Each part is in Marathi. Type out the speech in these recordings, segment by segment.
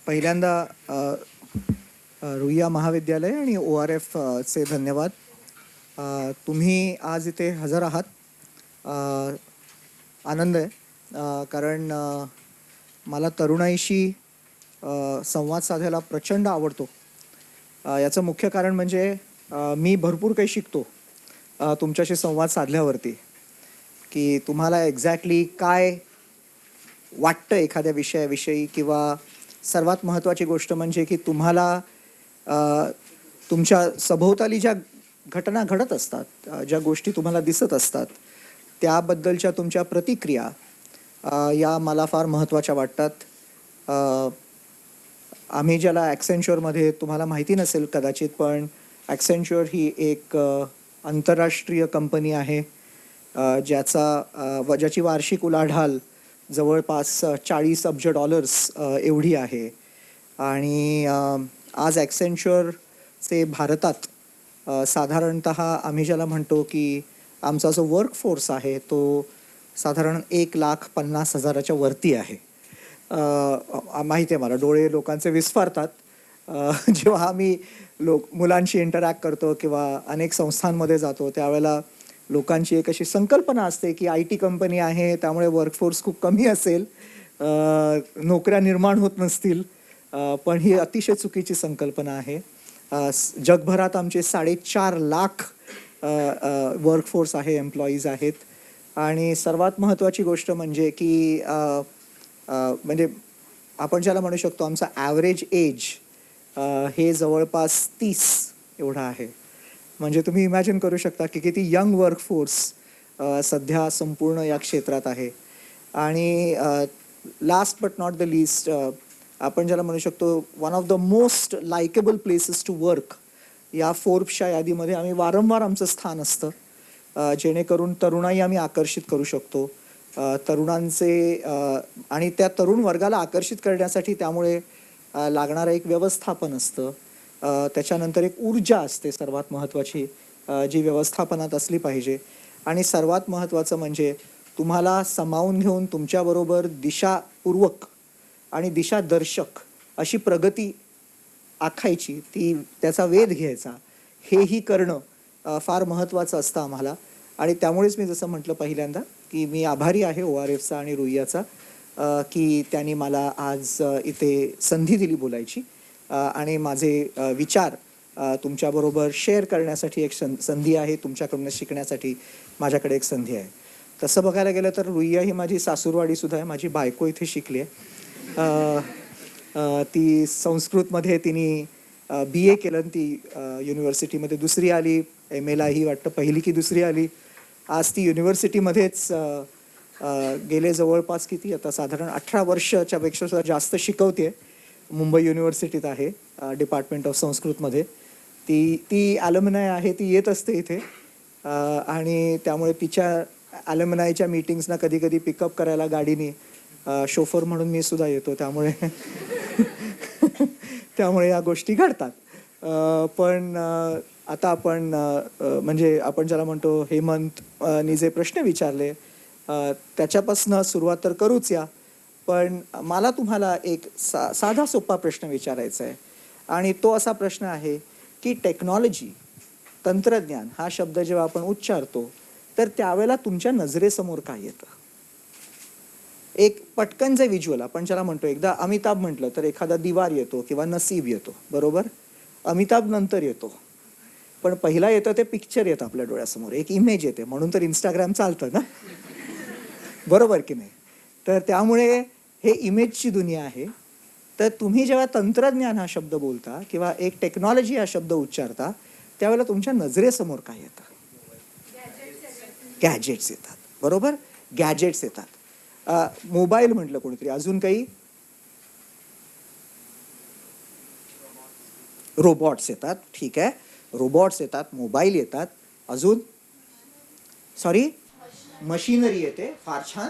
पहिल्यांदा रुईया महाविद्यालय आणि ORF चे धन्यवाद. तुम्ही आज इथे हजर आहात. आनंद आहे कारण मला तरुणाईशी संवाद साधायला प्रचंड आवडतो. याचं मुख्य कारण म्हणजे मी भरपूर काही शिकतो तुमच्याशी संवाद साधल्यावरती, की तुम्हाला एक्झॅक्टली काय वाटतं एखाद्या विषयाविषयी, किंवा सर्वात महत्त्वाची गोष्ट म्हणजे की तुम्हाला तुमच्या सभोवताली ज्या घटना घडत असतात, ज्या गोष्टी तुम्हाला दिसत असतात, त्याबद्दलच्या तुमच्या प्रतिक्रिया या मला फार महत्त्वाच्या वाटतात. आम्ही ज्याला ॲक्सेंच्युअरमध्ये, तुम्हाला माहिती नसेल कदाचित, पण ॲक्सेंच्युअर ही एक आंतरराष्ट्रीय कंपनी आहे ज्याची वार्षिक उलाढाल जवळपास $40 अब्ज एवढी आहे. आणि आज ॲक्सेंच्युअरचे भारतात साधारणतः आम्ही ज्याला म्हणतो की आमचा जो वर्कफोर्स आहे तो साधारण 1,50,000च्या वरती आहे. माहिती आहे मला, डोळे लोकांचे विस्फारतात जेव्हा आम्ही मुलांशी इंटरॅक्ट करतो किंवा अनेक संस्थांमध्ये जातो, त्यावेळेला लोकांची एक अशी संकल्पना असते की IT कंपनी आहे त्यामुळे वर्कफोर्स खूप कमी असेल, नोकऱ्या निर्माण होत नसतील. पण ही अतिशय चुकीची संकल्पना आहे. जगभरात आमचे 4.5 लाख वर्कफोर्स आहे, एम्प्लॉईज आहेत. आणि सर्वात महत्त्वाची गोष्ट म्हणजे की म्हणजे आपण ज्याला म्हणू शकतो आमचा ॲव्हरेज एज हे जवळपास 30 एवढा आहे. म्हणजे तुम्ही इमॅजिन करू शकता की किती यंग वर्कफोर्स सध्या संपूर्ण या क्षेत्रात आहे. आणि last but not the least, आपण ज्याला म्हणू शकतो one of the most likeable places to work या फोर्ब्सच्या यादीमध्ये आम्ही वारंवार आमचं स्थान असतं, जेणेकरून तरुणाई आम्ही आकर्षित करू शकतो. तरुणांचे आणि त्या तरुण वर्गाला आकर्षित करण्यासाठी त्यामुळे लागणारं एक व्यवस्थापन असतं. त्याच्यानंतर एक ऊर्जा असते सर्वात महत्त्वाची, जी व्यवस्थापनात असली पाहिजे. आणि सर्वात महत्त्वाचं म्हणजे तुम्हाला सामावून घेऊन तुमच्याबरोबर दिशापूर्वक आणि दिशादर्शक अशी प्रगती आखायची, त्याचा वेध घ्यायचा, हेही करणं फार महत्त्वाचं असतं आम्हाला. आणि त्यामुळेच मी जसं म्हटलं पहिल्यांदा की मी आभारी आहे ORFचा आणि रुईयाचा की त्यांनी मला आज इथे संधी दिली बोलायची आणि माझे विचार तुमच्याबरोबर शेअर करण्यासाठी एक संधी आहे. तुमच्याकडून शिकण्यासाठी माझ्याकडे एक संधी आहे. तसं बघायला गेलं तर रुईया ही माझी सासूरवाडीसुद्धा आहे. माझी बायको इथे शिकली आहे. ती संस्कृतमध्ये तिने BA केलं, ती युनिव्हर्सिटीमध्ये दुसरी आली. MAला ही वाटतं पहिली की दुसरी आली. आज ती युनिव्हर्सिटीमध्येच गेले जवळपास किती आता साधारण 18 वर्षाच्या पेक्षा सुद्धा जास्त शिकवते. मुंबई युनिव्हर्सिटीत आहे, डिपार्टमेंट ऑफ संस्कृतमध्ये. ती ॲल्युमिनाय आहे, ती येत असते इथे. आणि त्यामुळे तिच्या ॲल्युमिनायच्या मीटिंग्सना कधी कधी पिकअप करायला गाडीने शोफर म्हणून मी सुद्धा येतो. त्यामुळे त्यामुळे या गोष्टी घडतात. पण आता आपण म्हणजे आपण ज्याला म्हणतो हेमंतनी जे प्रश्न विचारले त्याच्यापासून सुरुवात तर करूच या. पण मला तुम्हाला एक साधा सोपा प्रश्न विचारायचा आहे. आणि तो असा प्रश्न आहे की टेक्नॉलॉजी, तंत्रज्ञान हा शब्द जेव्हा आपण उच्चारतो तर त्यावेळेला तुमच्या नजरेसमोर काय येतं? एक पटकन जे व्हिज्युअल आपण ज्याला म्हणतो, एकदा अमिताभ म्हटलं तर एखादा दिवार येतो किंवा नसीब येतो, बरोबर? अमिताभ नंतर येतो, पण पहिला येतं ते पिक्चर येतं आपल्या डोळ्यासमोर, एक इमेज येते. म्हणून तर इंस्टाग्राम चालतं ना, बरोबर की नाही? तर त्यामुळे हे इमेजची दुनिया आहे. तर तुम्ही जेव्हा तंत्रज्ञान हा शब्द बोलता किंवा एक टेक्नॉलॉजी हा शब्द उच्चारता त्यावेळेला तुमच्या नजरेसमोर काय येतं? गॅजेट्स येतात, बरोबर? गॅजेट्स येतात. मोबाईल म्हटलं कोणीतरी, अजून काही? रोबॉट्स येतात, ठीक आहे. रोबॉट्स येतात, मोबाईल येतात, अजून? सॉरी, मशिनरी येते, फार छान.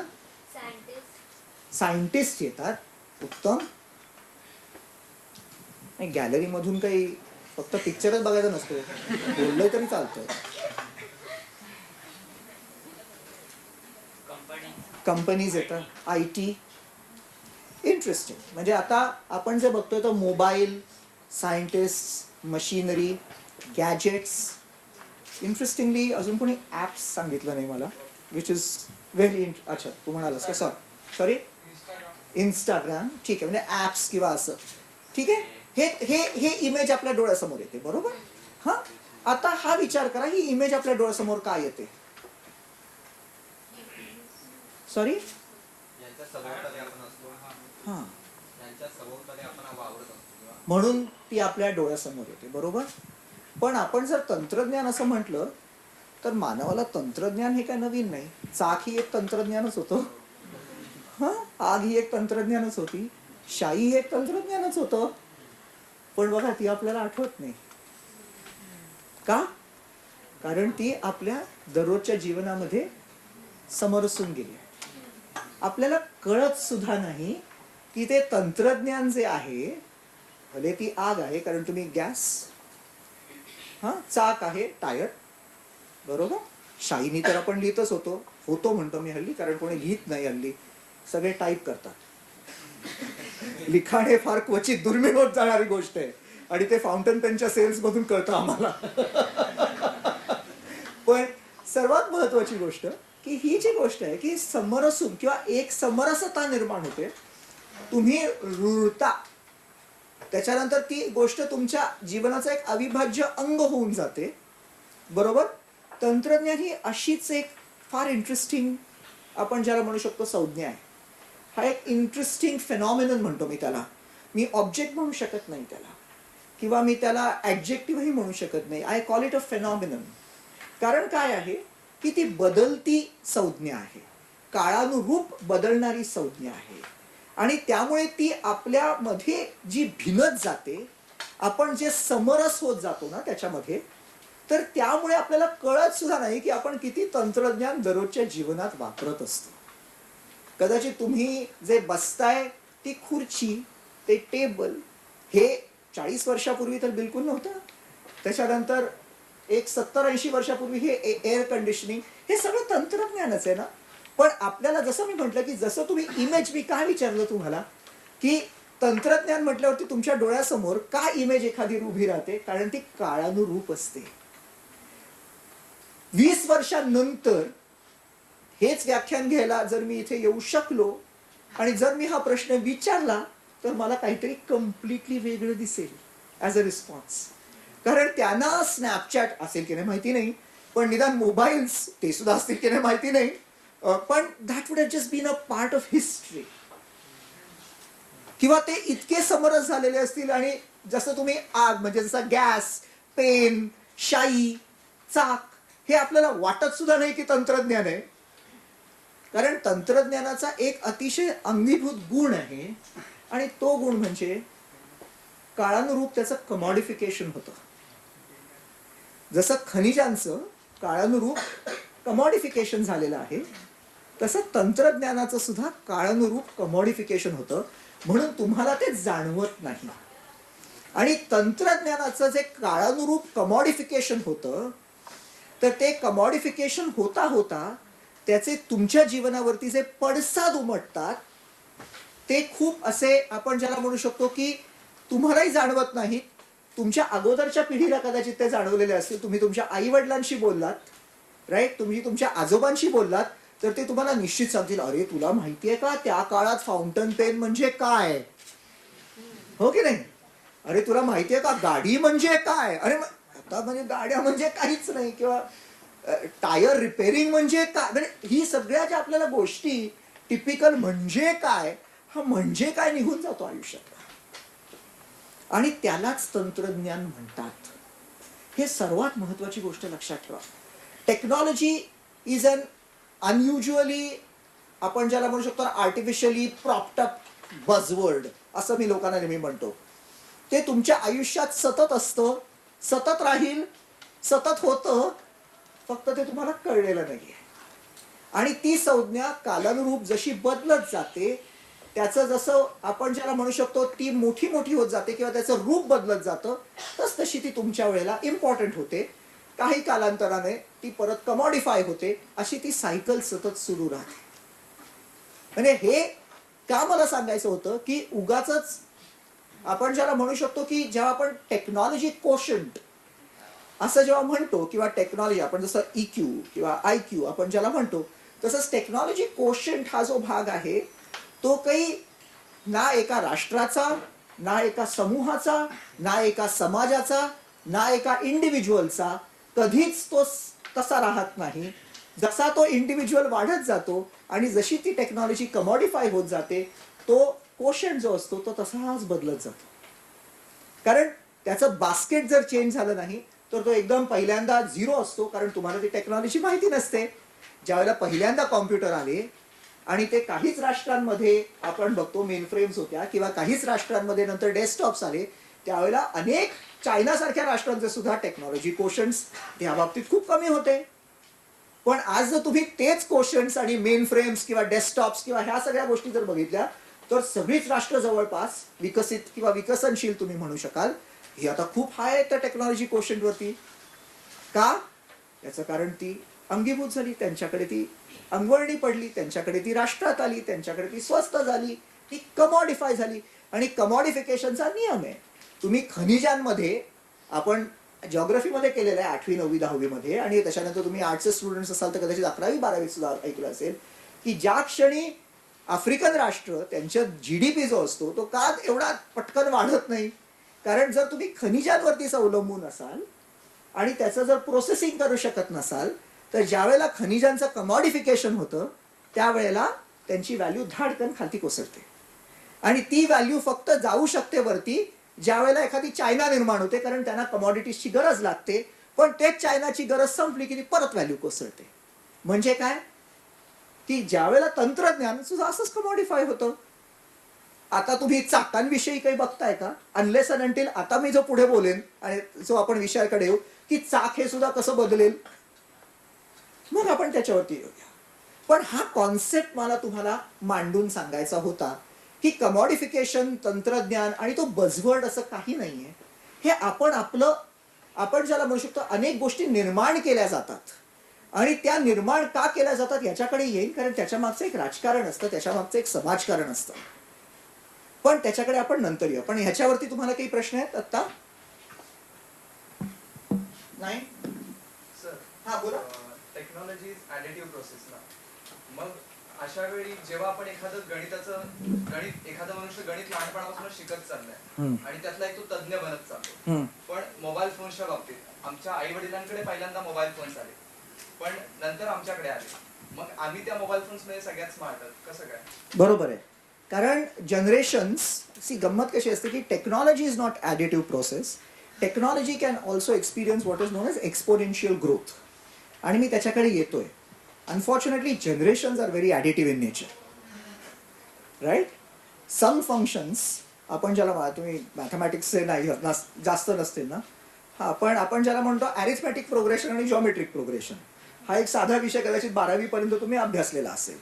सायंटिस्ट येतात, उत्तम. नाही, गॅलरीमधून काही फक्त पिक्चरच बघायचा नसतो, बोललं तरी चालतं. कंपनीज येतात, IT. इंटरेस्टिंग. इंटरेस्टिंग. म्हणजे आता आपण जे बघतोय तर mobile, scientist, machinery, gadgets, interestingly अजून कोणी ॲप्स सांगितलं नाही मला, विच इज व्हेरी अच्छा तू म्हणालास का सॉरी इंस्टाग्राम, ठीक आहे, म्हणजे ॲप्स किंवा असं, ठीक आहे. हे हे हे इमेज आपल्या डोळ्यासमोर येते, बरोबर. हां, आता हा विचार करा, ही इमेज आपल्या डोळ्यासमोर काय येते. सॉरी हां, म्हणून ती आपल्या डोळ्यासमोर येते, बरोबर. पण आपण जर तंत्रज्ञान असं म्हटलं तर मानवाला तंत्रज्ञान हे काय नवीन नाही. चाक ही एक तंत्रज्ञानच होतं. हां, आग ही एक तंत्रज्ञानच होती, शाई ही एक तंत्रज्ञानच होतं. पण बघा ती आपल्याला आठवत नाही का? कारण ती आपल्या दररोजच्या जीवनामध्ये समरसून गेली. आपल्याला कळत सुद्धा नाही की ते तंत्रज्ञान जे आहे, भले ती आग आहे कारण तुम्ही गॅस, हां, चाक आहे, टायर, बरोबर. शाईनी तर आपण लिहितच होतो म्हणतो मी हल्ली, कारण कोणी लिहित नाही हल्ली, सगळे टाईप करतात. लिखाण हे फार क्वचित दुर्मिळ होत जाणारी गोष्ट आहे आणि ते फाउंटन पेनच्या सेल्स मधून कळतं आम्हाला. पण सर्वात महत्वाची गोष्ट की ही जी गोष्ट आहे की समरसून किंवा एक समरसता निर्माण होते, तुम्ही रुळता, त्याच्यानंतर ती गोष्ट तुमच्या जीवनाचं एक अविभाज्य अंग होऊन जाते, बरोबर. तंत्रज्ञान ही अशीच एक फार इंटरेस्टिंग, आपण ज्याला म्हणू शकतो संज्ञा आहे. हा एक इंटरेस्टिंग फेनॉमिनन म्हणतो मी त्याला. मी ऑब्जेक्ट म्हणू शकत नाही त्याला, किंवा मी त्याला ॲडजेक्टिव्हही म्हणू शकत नाही. I call it a phenomenon. कारण काय आहे की ती बदलती संज्ञा आहे, काळानुरूप बदलणारी संज्ञा आहे, आणि त्यामुळे ती आपल्यामध्ये जी भिनत जाते, आपण जे समरस होत जातो ना त्याच्यामध्ये, तर त्यामुळे आपल्याला कळत सुद्धा नाही की आपण किती तंत्रज्ञान दररोजच्या जीवनात वापरत असतो. कदाचित तुम्ही जे बसताय ती खुर्ची, ते टेबल, हे 40 वर्षापूर्वी तर बिलकुल नव्हतं. त्याच्यानंतर एक 70-80 वर्षापूर्वी हे एअर कंडिशनिंग, हे सगळं तंत्रज्ञानच आहे ना. पण आपल्याला जसं मी म्हटलं की जसं तुम्ही इमेज, मी काय विचारलं तुम्हाला की तंत्रज्ञान म्हटल्यावरती तुमच्या डोळ्यासमोर काय इमेज एखादी उभी राहते, कारण ती काळानुरूप असते. 20 वर्षांनंतर हेच व्याख्यान घ्यायला जर मी इथे येऊ शकलो आणि जर मी हा प्रश्न विचारला तर मला काहीतरी कम्प्लिटली वेगळं दिसेल ॲज अ रिस्पॉन्स. कारण त्यांना स्नॅपचॅट असेल की नाही माहिती नाही, पण निदान मोबाईल्स ते सुद्धा असतील की नाही माहिती नाही, पण that would have just been a part of history. किंवा ते इतके समरस झालेले असतील, आणि जसं तुम्ही आग म्हणजे जसा गॅस, पेन, शाई, चाक, हे आपल्याला वाटत सुद्धा नाही की तंत्रज्ञान आहे. कारण तंत्रज्ञानाचा एक अतिशय अंगीभूत गुण आहे, आणि तो गुण म्हणजे काळानुरूप त्याचं कमॉडिफिकेशन होतं. जसं खनिजांचं काळानुरूप कमॉडिफिकेशन झालेलं आहे, तसं तंत्रज्ञानाचं सुद्धा काळानुरूप कमॉडिफिकेशन होतं, म्हणून तुम्हाला ते जाणवत नाही. आणि तंत्रज्ञानाचं जे काळानुरूप कमॉडिफिकेशन होतं, तर ते कमॉडिफिकेशन होता होता त्याचे तुमच्या जीवनावरती जे पडसाद उमटतात, ते खूप असे आपण ज्याला म्हणू शकतो की तुम्हालाही जाणवत नाहीत. तुमच्या अगोदरच्या पिढीला कदाचित ते जाणवलेले असतील. तुम्ही तुमच्या आई वडिलांशी बोललात, राईट, तुम्ही तुमच्या आजोबांशी बोललात, तर ते तुम्हाला निश्चित सांगतील, अरे तुला माहितीये का त्या काळात फाउंटन पेन म्हणजे काय, हो की नाही. अरे तुला माहितीये का गाडी म्हणजे काय, अरे आता म्हणजे गाड्या म्हणजे काहीच नाही, किंवा टायर रिपेअरिंग म्हणजे काय, म्हणजे ही सगळ्या ज्या आपल्याला गोष्टी टिपिकल म्हणजे काय, हा म्हणजे काय निघून जातो आयुष्यात, आणि त्यालाच तंत्रज्ञान म्हणतात. हे सर्वात महत्वाची गोष्ट लक्षात ठेवा. टेक्नॉलॉजी इज अन अनयुज्युअली, आपण ज्याला म्हणू शकतो आर्टिफिशियली प्रॉप्ट अप बझवर्ड, असं मी लोकांना नेहमी म्हणतो. ते तुमच्या आयुष्यात सतत असतं, सतत राहील, सतत होतं, फक्त ते तुम्हाला कळलेलं नाहीये. आणि ती संज्ञा कालानुरूप जशी बदलत जाते, त्याचं जसं आपण ज्याला म्हणू शकतो ती मोठी मोठी होत जाते किंवा त्याचं रूप बदलत जातं, तशी ती तुमच्या वेळेला इम्पॉर्टंट होते. काही कालांतराने ती परत कमॉडिफाय होते, अशी ती सायकल सतत सुरू राहते. म्हणजे हे का मला सांगायचं होतं की उगाचच आपण ज्याला म्हणू शकतो की जेव्हा आपण टेक्नॉलॉजी कोशंट असं जेव्हा म्हणतो किंवा टेक्नॉलॉजी आपण जसं EQ किंवा IQ आपण ज्याला म्हणतो तसंच टेक्नॉलॉजी कोशंट हा जो भाग आहे तो काही ना एका राष्ट्राचा, ना एका समूहाचा, ना एका समाजाचा, ना एका इंडिव्हिज्युअलचा कधीच तो तसा राहत नाही. जसा तो इंडिव्हिज्युअल वाढत जातो आणि जशी ती टेक्नॉलॉजी कमॉडिफाय होत जाते तो कोशंट जो असतो तो तसाच बदलत जातो. कारण त्याचं बास्केट जर चेंज झालं नाही तर तो एकदम पहिल्यांदा झिरो असतो, कारण तुम्हाला ती टेक्नॉलॉजी माहिती नसते. ज्यावेळेला पहिल्यांदा कॉम्प्युटर आले आणि ते काहीच राष्ट्रांमध्ये आपण बघतो मेन फ्रेम्स होत्या किंवा काहीच राष्ट्रांमध्ये नंतर डेस्कटॉप्स आले, त्यावेळेला अनेक चायनासारख्या राष्ट्रांचे सुद्धा टेक्नॉलॉजी कोशंट्स त्या बाबतीत खूप कमी होते. पण आज जर तुम्ही तेच कोशंट्स आणि मेन फ्रेम्स किंवा डेस्कटॉप्स किंवा ह्या सगळ्या गोष्टी जर बघितल्या तर सगळीच राष्ट्र जवळपास विकसित किंवा विकसनशील तुम्ही म्हणू शकाल ही आता खूप हाय आहे त्या टेक्नॉलॉजी कोशंटवरती. का? याचं कारण ती अंगीभूत झाली, त्यांच्याकडे ती अंगवळणी पडली, त्यांच्याकडे ती राष्ट्रात आली, त्यांच्याकडे ती स्वस्त झाली, ती कमॉडिफाय झाली. आणि कमॉडिफिकेशनचा नियम आहे. तुम्ही खनिजांमध्ये आपण जिओग्राफीमध्ये केलेलं आहे 8वी 9वी 10वी मध्ये, आणि त्याच्यानंतर तुम्ही आर्ट्सचे स्टुडंट्स असाल तर कदाचित 11वी 12वी सुद्धा ऐकलं असेल की ज्या क्षणी आफ्रिकन राष्ट्र त्यांच्या GDP जो असतो तो का एवढा पटकन वाढत नाही, कारण जर तुम्ही खनिजांवरतीच अवलंबून असाल आणि त्याचं जर प्रोसेसिंग करू शकत नसाल तर ज्यावेळेला खनिजांचं कमॉडिफिकेशन होतं त्यावेळेला त्यांची व्हॅल्यू धाडकन खालती कोसळते. आणि ती व्हॅल्यू फक्त जाऊ शकते वरती ज्या वेळेला एखादी चायना निर्माण होते, कारण त्यांना कमॉडिटीजची गरज लागते. पण तेच चायनाची गरज संपली की ती परत व्हॅल्यू कोसळते. म्हणजे काय की ज्यावेळेला तंत्रज्ञान सुद्धा असंच कमॉडिफाय होतं. आता तुम्ही चाकांविषयी काही बघताय का? अनलेस अँड अंटिल आता मी जो पुढे बोलेन आणि जो आपण विषयाकडे येऊ की चाक हे सुद्धा कसं बदलेल, मग आपण त्याच्यावरती येऊया. पण हा कॉन्सेप्ट मला तुम्हाला मांडून सांगायचा होता की कमॉडिफिकेशन, तंत्रज्ञान आणि तो बझवर्ड असं काही नाहीये. हे आपण ज्याला म्हणू शकतो अनेक गोष्टी निर्माण केल्या जातात आणि त्या निर्माण का केल्या जातात याच्याकडे येईल, कारण त्याच्या मागचं एक राजकारण असतं, त्याच्या मागचं एक समाजकारण असतं. पण त्याच्याकडे आपण नंतर येऊ. पण ह्याच्यावरती तुम्हाला काही प्रश्न आहेत आता? नाही सर, हा बोला. टेक्नॉलॉजी इज ॲडिटिव्ह प्रोसेस ना. मग अशा वेळी जेव्हा आपण एखादं एखादा मनुष्य गणित लहानपणापासून शिकत चाललाय आणि त्यातला एक तो तज्ञ बनत चालतो, पण मोबाईल फोन्सच्या बाबतीत आमच्या आई वडिलांकडे पहिल्यांदा मोबाईल फोन्स आले, पण नंतर आमच्याकडे आले. मग आम्ही त्या मोबाईल फोन्स मध्ये सगळ्यात स्मार्ट आहोत, कसं काय? बरोबर आहे. कारण जनरेशन्स गंमत कशी असते की technology is not additive process. Technology can also experience what is known as exponential growth. आणि मी त्याच्याकडे येतोय. Unfortunately generations are very additive in nature, right. Some functions आपण ज्याला तुम्ही मॅथमॅटिक्सचे नाही जास्त नसतील ना, हा पण आपण ज्याला म्हणतो ॲरिथमॅटिक प्रोग्रेशन आणि जॉमेट्रिक प्रोग्रेशन, हा एक साधा विषय कदाचित 12वी पर्यंत तुम्ही अभ्यासलेला असेल.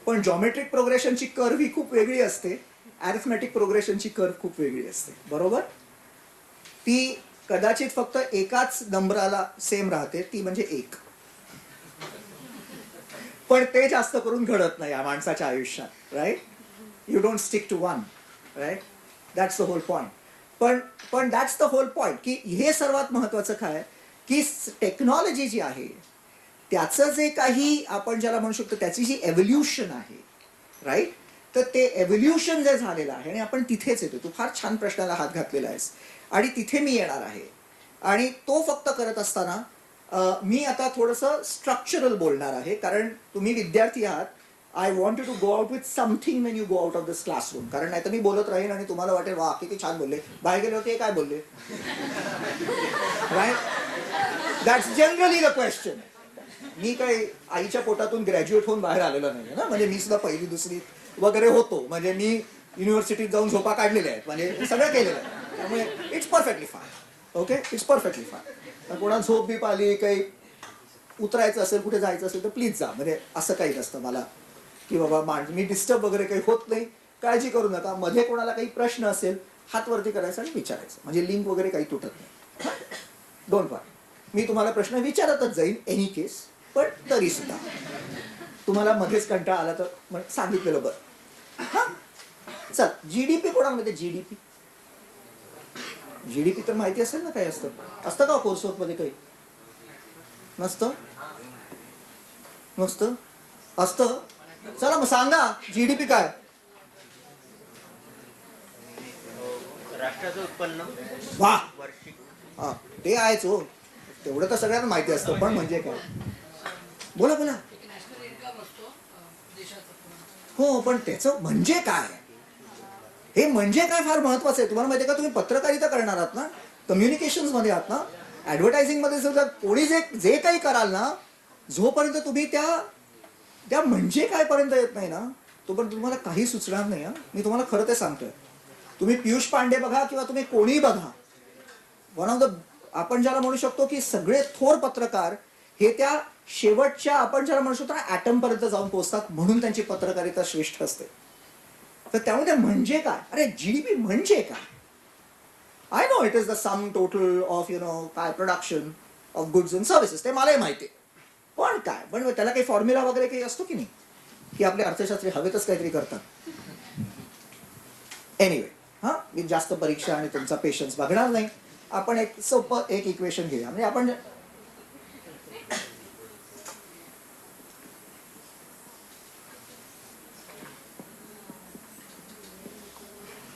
पण जॉमेट्रिक प्रोग्रेशनची कर्व ही खूप वेगळी असते, ॲरिथमॅटिक प्रोग्रेशनची कर्व खूप वेगळी असते. बरोबर. ती कदाचित फक्त एकाच नंबराला सेम राहते, ती म्हणजे 1. पण ते जास्त करून घडत नाही या माणसाच्या आयुष्यात, right. You don't stick to 1, right. That's the whole point. पण दॅट्स द होल पॉइंट की हे सर्वात महत्वाचं काय की टेक्नॉलॉजी जी आहे त्याचं जे काही आपण ज्याला म्हणू शकतो त्याची जी एव्होल्युशन आहे, राईट, तर ते एव्होल्युशन जे झालेलं आहे आणि आपण तिथेच येतो. तू फार छान प्रश्नाला हात घातलेला आहेस आणि तिथे मी येणार आहे. आणि तो फक्त करत असताना मी आता थोडंसं स्ट्रक्चरल बोलणार आहे, कारण तुम्ही विद्यार्थी आहात. I want you to go out with something when you go out of this classroom. कारण नाही तर मी बोलत राहीन आणि तुम्हाला वाटेल वा किती छान बोलले, बाहेर गेले होते काय बोलले, right. That's generally the question. मी काही आईच्या पोटातून ग्रॅज्युएट होऊन बाहेर आलेलो नाही ना, म्हणजे मी सुद्धा पहिली दुसरी वगैरे होतो, म्हणजे मी युनिव्हर्सिटीत जाऊन झोपा काढलेल्या आहेत, म्हणजे सगळं केलेलं आहे. त्यामुळे it's perfectly fine. Okay, it's perfectly fine. कोणा झोप बीप आली, काही उतरायचं असेल, कुठे जायचं असेल तर प्लीज जा, म्हणजे असं काही नसतं मला की बाबा मी डिस्टर्ब वगैरे काही होत नाही, काळजी करू नका. मध्ये कोणाला काही प्रश्न असेल हात वरती करायचा आणि विचारायचं, म्हणजे लिंक वगैरे काही तुटत नाही. डोंट वरी, मी तुम्हाला प्रश्न विचारतच जाईन एनी केस. पण तरी सुद्धा तुम्हाला मध्येच कंटाळा आला तर सांगितलेलं बरं. हां, चल जीडीपी कोणामध्ये जीडीपी जीडीपी तर माहिती असेल ना काय असतं असतं का कोर्सवर्क मध्ये काही नसतं नसतं असतं चला मग सांगा जीडीपी काय राष्ट्राचं उत्पन्न वा वार्षिक हा ते आहेच हो तेवढं तर सगळ्यांना माहिती असतं पण म्हणजे काय बोला बोला हो पण त्याचं म्हणजे काय हे म्हणजे काय फार महत्वाचं आहे तुम्हाला माहिती आहे का तुम्ही पत्रकारिता करणार आहात ना कम्युनिकेशन मध्ये आहात ना ऍडव्हर्टायझिंग मध्ये सुद्धा कोणी जे काही कराल ना जोपर्यंत तुम्ही त्या म्हणजे काय पर्यंत येत नाही ना तोपर्यंत तुम्हाला काही सुचणार नाही. मी तुम्हाला खरं ते सांगतोय तुम्ही पियुष पांडे बघा किंवा तुम्ही कोणी बघा वन ऑफ द आपण ज्याला म्हणू शकतो की सगळे थोर पत्रकार हे त्या शेवटच्या आपण ज्याला म्हणू शकतो ऍटम पर्यंत जाऊन पोहोचतात म्हणून त्यांची पत्रकारिता श्रेष्ठ असते. तर त्यामुळे म्हणजे काय अरे जीडीपी म्हणजे काय I know it is the sum total of काय production of goods and services ते मलाही माहिती आहे पण काय पण त्याला काही फॉर्म्युला वगैरे काही असतो की नाही की आपले अर्थशास्त्री हवेतच काहीतरी करतात. एनिवे हा मी जास्त परीक्षा आणि तुमचा पेशन्स बघणार नाही. आपण एक सोपं एक इक्वेशन घेऊया म्हणजे आपण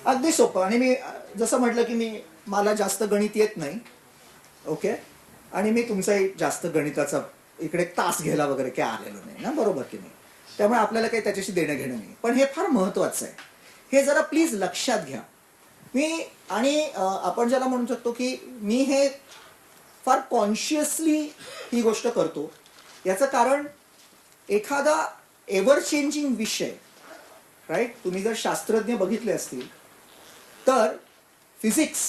अगदी सोपं आणि मी जसं म्हटलं की मला जास्त गणित येत नाही ओके आणि मी तुमचाही जास्त गणिताचा इकडे तास घ्यायला वगैरे काय आलेलो नाही ना बरोबर की नाही त्यामुळे आपल्याला काही त्याच्याशी देणं घेणं नाही पण हे फार महत्वाचं आहे हे जरा प्लीज लक्षात घ्या. मी आणि आपण ज्याला म्हणू शकतो की मी हे फार कॉन्शियसली ही गोष्ट करतो याचं कारण एखादा एव्हर चेंजिंग विषय राईट तुम्ही जर शास्त्रज्ञ बघितले असतील तर फिजिक्स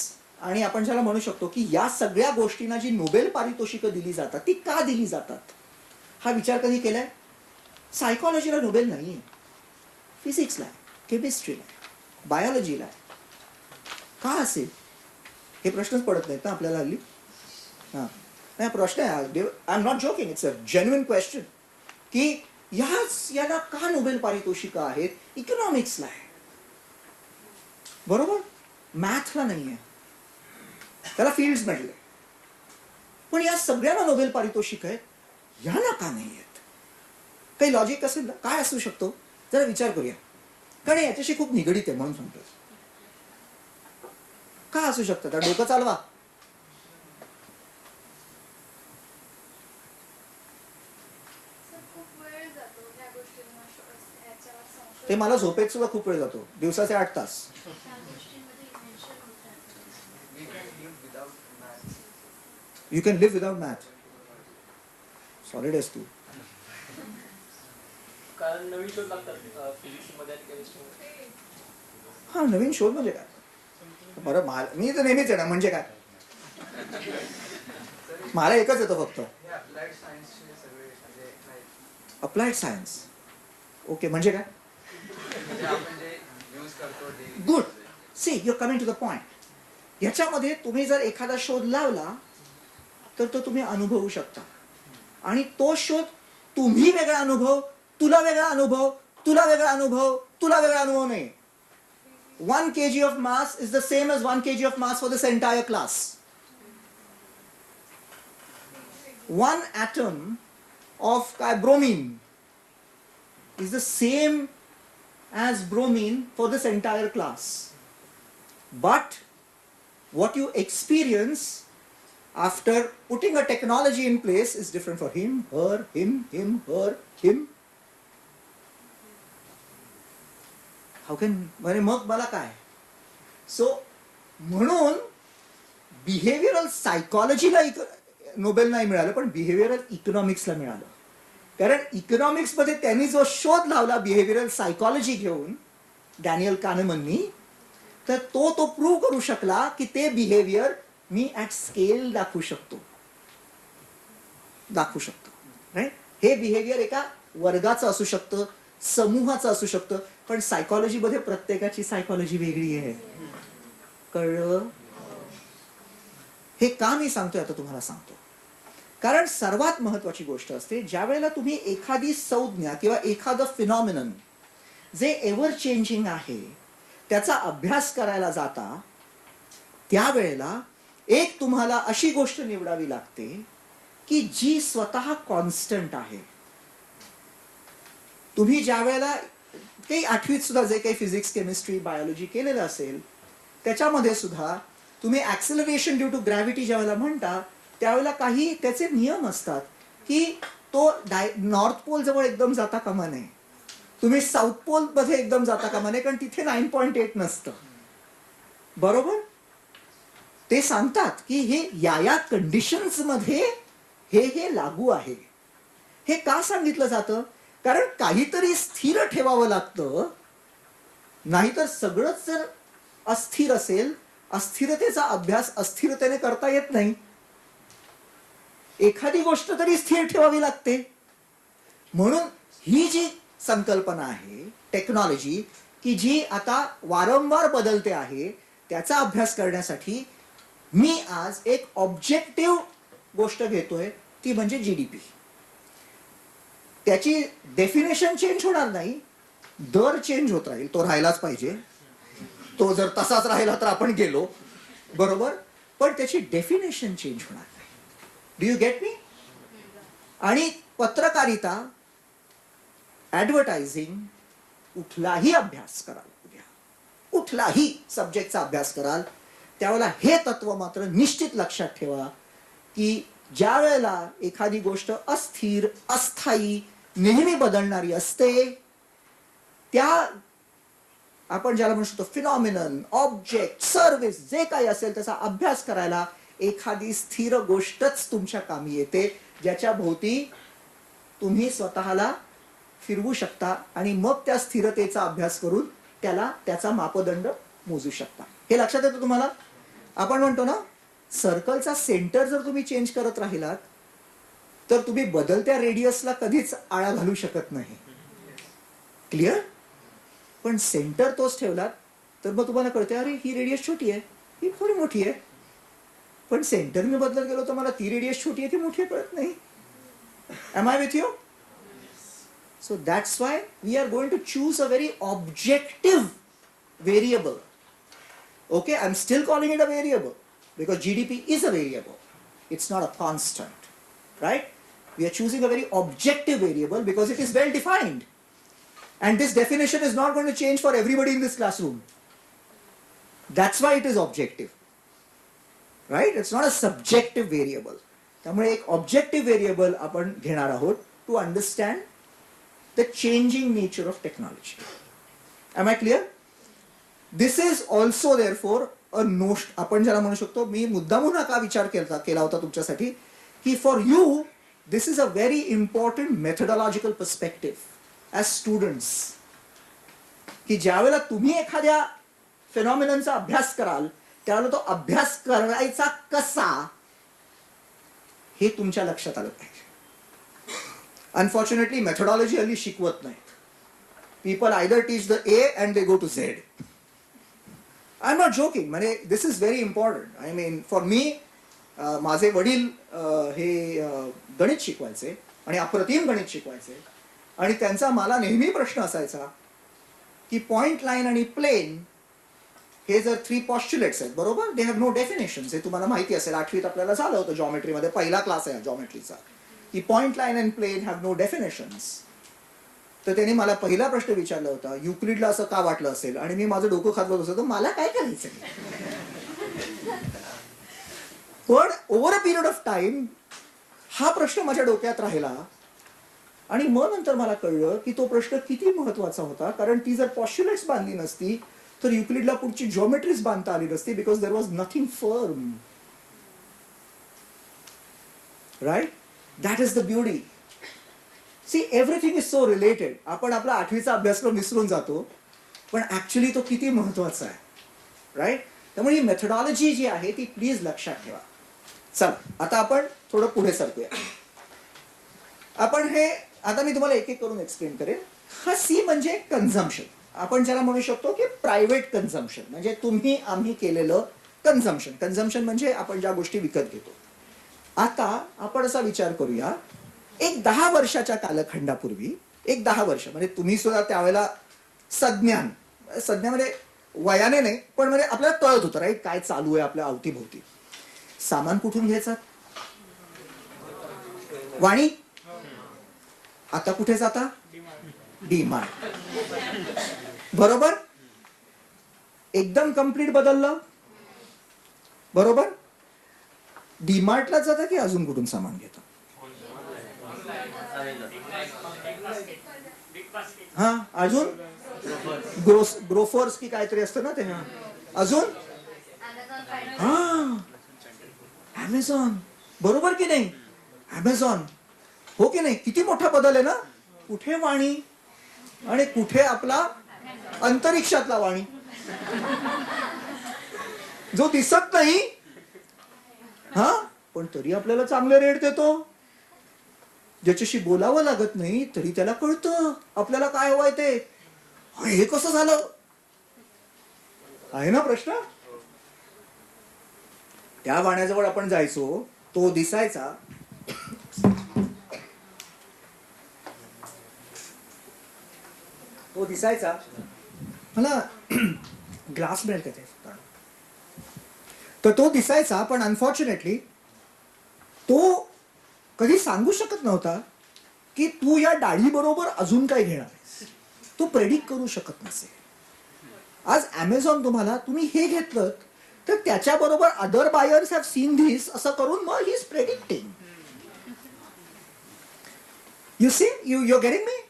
आणि आपण ज्याला म्हणू शकतो की या सगळ्या गोष्टींना जी नोबेल पारितोषिकं दिली जातात ती का दिली जातात हा विचार कधी केलाय. सायकॉलॉजीला नोबेल नाही आहे फिजिक्सला केमिस्ट्रीला बायोलॉजीला का असेल हे प्रश्नच पडत नाहीत ना आपल्याला हल्ली. हां नाही प्रश्न आहे I am not joking it's a genuine question की याला का नोबेल पारितोषिकं आहेत इकॉनॉमिक्सला आहे बरोबर मॅथला नाही आहे त्याला फील्ड्स म्हटले पण या सगळ्यांना नोबेल पारितोषिक आहे याला का नाही आहेत काही लॉजिक असेल ना काय असू शकतो जरा विचार करूया कारण याच्याशी खूप निगडीत आहे म्हणून सांगतो. का असू शकतं तर डोकं चालवा. ते मला झोपेत सुद्धा खूप वेळ जातो दिवसाचे 8 तास. You can live without math solid आहेस तू. कारण नवीन शोध लागतात फिजिक्समध्ये आणि केमिस्ट्रीमध्ये. हा नवीन शोध म्हणजे काय बरं मी तर नेहमीच येणार म्हणजे काय मला एकच येतं फक्त अप्लाइड सायन्स ओके म्हणजे काय good see you coming to the point याच्यामध्ये तुम्ही जर एखादा शोध लावला तर तो तुम्ही अनुभवू शकता आणि तो शोध तुम्ही वेगळा अनुभव तुला वेगळा अनुभव तुला वेगळा अनुभव तुला वेगळा अनुभव नाही. 1 kg of mass is the same as 1 kg of mass for this entire class. 1 atom of bromine is the same as bromine for this entire class. But what you experience after putting a technology in place is different for him, her, him, her, him. How can मग मला काय सो म्हणून बिहेवियरल सायकॉलॉजीला नोबेल नाही मिळालं पण बिहेवियरल इकॉनॉमिक्सला मिळालं कारण इकॉनॉमिक्समध्ये त्यांनी जो शोध लावला बिहेवियरल सायकॉलॉजी घेऊन डॅनियल कानेमननी तर तो प्रूव्ह करू शकला की ते बिहेवियर मी ऍट स्केल दाखवू शकतो राईट. हे बिहेवियर एका वर्गाचं असू शकतं समूहाचं असू शकतं पण सायकॉलॉजीमध्ये प्रत्येकाची सायकॉलॉजी वेगळी आहे कळलं. हे का मी सांगतोय आता तुम्हाला सांगतो कारण सर्वात महत्वाची गोष्ट असते ज्या वेळेला तुम्ही एखादी संज्ञा किंवा एखादं फिनॉमिनन जे एव्हर चेंजिंग आहे त्याचा अभ्यास करायला जाता त्यावेळेला एक तुम्हाला अशी गोष्ट निवडावी लागते की जी स्वतः कॉन्स्टंट आहे. तुम्ही ज्या वेळेला काही आठवीत सुद्धा जे काही फिजिक्स केमिस्ट्री बायोलॉजी केलेलं असेल त्याच्यामध्ये सुद्धा तुम्ही ऍक्सेलरेशन ड्यू टू ग्रॅव्हिटी ज्या वेळेला म्हणता त्यावेळेला काही त्याचे नियम असतात की तो नॉर्थ पोल जवळ एकदम जाता कामा नये, तुम्ही साऊथ पोल मध्ये एकदम जाता कामा नये, कारण तिथे 9.8 नसतं. बरोबर. ते सांगतात की हे या कंडिशन्स मध्ये हे लागू आहे. हे का सांगितलं जातं? कारण काहीतरी स्थिर ठेवावं लागतं, नाहीतर सगळंच जर अस्थिर असेल, अस्थिरतेचा अभ्यास अस्थिरतेने करता येत नाही. एखादी गोष्ट तरी स्थिर ठेवावी लागते. म्हणून ही जी संकल्पना आहे टेक्नॉलॉजी की जी आता वारंवार बदलते आहे, त्याचा अभ्यास करण्यासाठी मी आज एक ऑब्जेक्टिव्ह गोष्ट घेतोय, ती म्हणजे जीडीपी. त्याची डेफिनेशन चेंज होणार नाही, दर चेंज होत राहील, तो राहिलाच पाहिजे. तो जर तसाच राहिला तर आपण गेलो, बरोबर, पण त्याची डेफिनेशन चेंज होणार नाही. Do you get me? आणि पत्रकारिता, ऍडव्हर्टायझिंग, कुठलाही अभ्यास कराल, उद्या कुठलाही सब्जेक्टचा अभ्यास कराल त्यावेळेला हे तत्व मात्र निश्चित लक्षात ठेवा की ज्या वेळेला एखादी गोष्ट अस्थिर, अस्थायी, नेहमी बदलणारी असते, त्या आपण ज्याला म्हणू शकतो फिनॉमिनन, ऑब्जेक्ट, सर्व्हिस, जे काही असेल त्याचा अभ्यास करायला एखादी स्थिर गोष्टच तुमच्या कामी येते, ज्याच्या भोवती तुम्ही स्वतःला फिरवू शकता आणि मग त्या स्थिरतेचा अभ्यास करून त्याचा मापदंड मोजू शकता. हे लक्षात येतं तुम्हाला? आपण म्हणतो ना, सर्कलचा सेंटर जर तुम्ही चेंज करत राहिलात तर तुम्ही बदलत्या रेडियसला कधीच आळा घालू शकत नाही. क्लिअर? पण सेंटर तोच ठेवलात तर मग तुम्हाला कळते, अरे ही रेडियस छोटी आहे, ही थोडी मोठी आहे. पण सेंटर मी बदलत गेलो तर मला ती रेडियस छोटी आहे की मोठी आहे कळत नाही. Am I with you? So that's why we are going to choose a very objective variable. Okay, I'm still calling it a variable because GDP is a variable. It's not a constant, right? We are choosing a very objective variable because it is well defined. And this definition is not going to change for everybody in this classroom. That's why it is objective. Right? It's not a subjective variable. त्यामुळे एक objective variable आपण घेणार आहोत to understand the changing nature of technology. Am I clear? This is also therefore a notion. आपण ज्याला म्हणू शकतो, मी मुद्दामून का विचार केला होता तुमच्यासाठी की for you this is a very important methodological perspective as students, की ज्यावेळेला तुम्ही एखाद्या फेनॉमिननचा अभ्यास कराल त्यावेळेला तो अभ्यास करायचा कसा हे तुमच्या लक्षात आलं पाहिजे. अनफॉर्च्युनेटली मेथडॉलॉजी हल्ली शिकवत नाहीत. People either teach the A and they go to Z. I am not joking. म्हणजे this is very important. I mean for me, माझे वडील हे गणित शिकवायचे आणि अप्रतिम गणित शिकवायचे, आणि त्यांचा मला नेहमी प्रश्न असायचा की पॉइंट लाईन आणि प्लेन हे जर 3 पॉस्च्युलेट्स आहेत, बरोबर, दे हॅव नो डेफिनेशन्स. हे तुम्हाला माहिती असेल, 8वीत आपल्याला झालं होतं जॉमेट्रीमध्ये, पहिला क्लास आहे जॉमेट्रीचा, की point line and plane have no definitions. तर त्यांनी मला पहिला प्रश्न विचारला होता, युक्लिडला असं का वाटलं असेल, आणि मी माझं डोकं खात बसत होतो, मला काय करायचं. पण over a period of time हा प्रश्न माझ्या डोक्यात राहिला आणि मग नंतर मला कळलं की तो प्रश्न किती महत्वाचा होता. कारण ती जर पॉस्च्युलेट्स बांधली नसती तर युक्लिडला पुढची जॉमेट्रीज बांधता आली नसती, because there was nothing firm. Right? That is the beauty. See, everything is so related. आपण आपला 8वीचा अभ्यासक्रम विसरून जातो, पण ऍक्च्युली तो किती महत्वाचा आहे. राईट? त्यामुळे ही मेथडॉलॉजी जी आहे ती प्लीज लक्षात ठेवा. चला, आता आपण थोडं पुढे सरकूया. आपण हे आता मी तुम्हाला एक एक करून एक्सप्लेन करेन. हा सी म्हणजे कन्झम्पशन. आपण ज्याला म्हणू शकतो की प्रायव्हेट कन्झम्पशन, म्हणजे तुम्ही आम्ही केलेलं कन्झम्पशन. कन्झम्पशन म्हणजे आपण ज्या गोष्टी विकत घेतो. आता आपण असा विचार करूया, एक 10 वर्षाच्या कालखंडापूर्वी, एक 10 वर्ष म्हणजे तुम्ही सुद्धा त्यावेळेला संज्ञा म्हणजे वयाने नाही, पण म्हणजे आपल्याला कळत होतं राईट काय चालू आहे आपल्या अवतीभोवती. सामान कुठून घ्यायचं? वाणी. आता कुठे जाता? डीमार्ट. बरोबर. एकदम कम्प्लीट बदललं. बरोबर. डीमार्टला जाता की अजून कुठून सामान घेता? हा अजून ग्रोफर्स की काहीतरी असतं ना ते. हा अजून हा अमेझॉन. बरोबर की नाही? अमेझॉन. हो की नाही? किती मोठा बदल आहे ना. कुठे वाणी आणि कुठे आपला अंतरिक्षातला वाणी जो दिसत नाही, हा पण तरी आपल्याला चांगले रेट देतो. ज्याच्याशी बोलावं लागत नाही तरी त्याला कळतं आपल्याला काय हवंय ते. हे कसं झालं? आहे ना प्रश्न. त्या वाण्याजवळ आपण जायचो, तो दिसायचा. तो दिसायचा मला ग्लास मिळेल का ते? तर तो दिसायचा, पण अनफॉर्च्युनेटली तो कधी सांगू शकत नव्हता की तू या डाळी बरोबर अजून काय घेणार आहेस. तो प्रेडिक्ट करू शकत नसे. आज अमेझॉन तुम्हाला, तुम्ही हे घेतलं तर त्याच्याबरोबर other buyers have seen this असं करून मग he is predicting. You see, you getting me?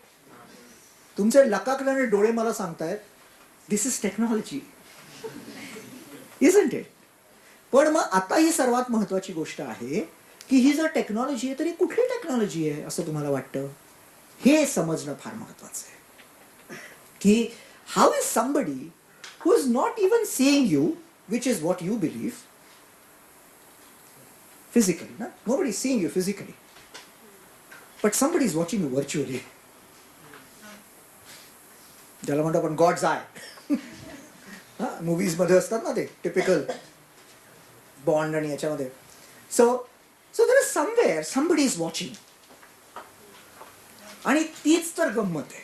तुमचे लकाकणारे डोळे मला सांगतायत this is technology, isn't it? पण मग आता ही सर्वात महत्वाची गोष्ट आहे की ही जर टेक्नॉलॉजी आहे तरी कुठली टेक्नॉलॉजी आहे असं तुम्हाला वाटतं? हे समजणं फार महत्वाचं आहे की how is somebody who is not even seeing you, which is what you believe physically ना. Nobody is seeing you physically, but somebody is watching you virtually. ज्याला म्हणतो आपण गॉड्स आय. मूवीज मध्ये असतात ना ते टिपिकल बॉन्ड आणि याच्यामध्ये. So there is somewhere somebody is watching. आणि तीच तर गंमत आहे.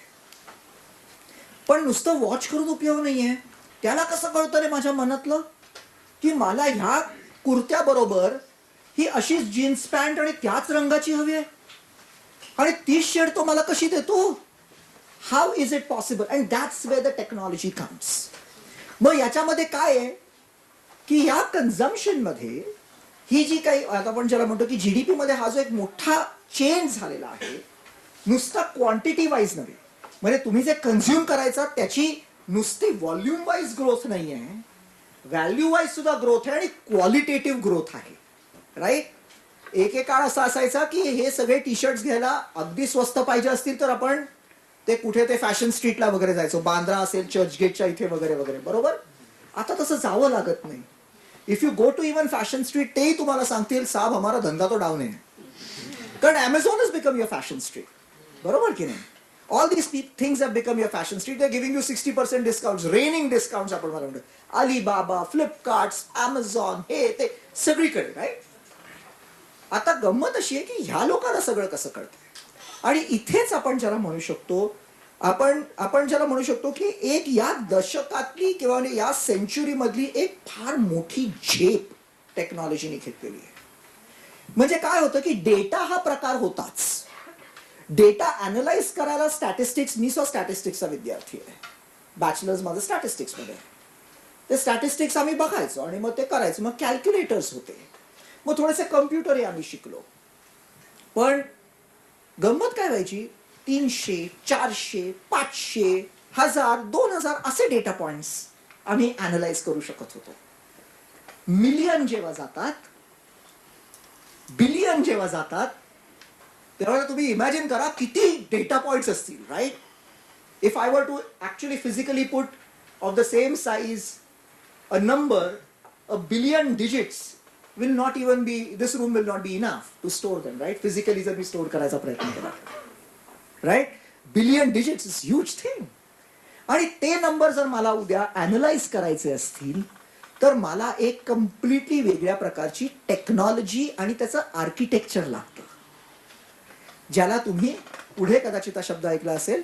पण नुसतं वॉच करून उपयोग नाहीये. त्याला कसं कळतं रे माझ्या मनातलं की मला ह्या कुर्त्या बरोबर ही अशीच जीन्स पॅन्ट आणि त्याच रंगाची हवी आहे आणि तीच शेड तो मला कशी देतो? How is it possible? And that's where the technology comes. मग याच्यामध्ये काय आहे की ह्या कन्झम्पशन मध्ये ही जी काही आता आपण ज्याला म्हणतो की जीडीपी मध्ये हा जो एक मोठा चेंज झालेला आहे, नुसता क्वांटिटी वाईज नव्हे, म्हणजे तुम्ही जे कन्झ्युम करायचा त्याची नुसती व्हॉल्यूम वाईज ग्रोथ नाही आहे, व्हॅल्यू वाईज सुद्धा ग्रोथ आहे आणि क्वालिटेटिव्ह ग्रोथ आहे. राईट. एक काळ असा असायचा की हे सगळे टी शर्ट्स घ्यायला अगदी स्वस्त पाहिजे असतील तर आपण ते कुठे ते फॅशन स्ट्रीटला वगैरे जायचो, बांद्रा असेल चर्चगेटच्या इथे वगैरे वगैरे. बरोबर. आता तसं जावं लागत नाही. If you go to even fashion street तेही तुम्हाला सांगतील साहब हमारा धंदा तो डाऊन है, कारण Amazon is become your fashion street. बरोबर की नाही? All these things have become your fashion street. They giving you 60% discount, raining discount आपण मला म्हणतो. अलीबाबा, फ्लिपकार्ट, अमेझॉन, हे ते सगळीकडे. राईट. आता गंमत अशी आहे की ह्या लोकांना सगळं कसं कळतं. आणि इथेच आपण ज्याला म्हणू शकतो, आपण ज्याला म्हणू शकतो की एक या दशकातली किंवा या सेंचुरी मधली एक फार मोठी झेप टेक्नॉलॉजीने घेतलेली आहे. म्हणजे काय होतं की डेटा हा प्रकार होताच. डेटा अनालाइज करायला स्टॅटिस्टिक्स, मी स्टॅटिस्टिक्सचा विद्यार्थी आहे, बॅचलर्स माझं स्टॅटिस्टिक्स मध्ये. ते स्टॅटिस्टिक्स आम्ही बघायचो आणि मग ते करायचो. मग कॅल्क्युलेटर्स होते, मग थोडेसे कम्प्युटरही आम्ही शिकलो. पण गंमत काय व्हायची, 300, 400, 500, 1000, 2000 असे डेटा पॉइंट्स आम्ही अनालाइज करू शकत होतो. मिलियन जेव्हा जातात, बिलियन जेव्हा जातात, तेव्हा तुम्ही इमॅजिन करा किती डेटा पॉइंट्स असतील. Right. If I were to actually physically put off the same size a number, a billion digits will not even be, this room will not be enough to store them, right? Physically जर मी स्टोअर करायचा प्रयत्न केला, right. Billion digits is huge thing. आणि ते नंबर जर मला उद्या अनालाइज करायचे असतील तर मला एक कम्प्लिटली वेगळ्या प्रकारची टेक्नॉलॉजी आणि त्याचं आर्किटेक्चर लागतं, ज्याला तुम्ही पुढे कदाचित हा शब्द ऐकला असेल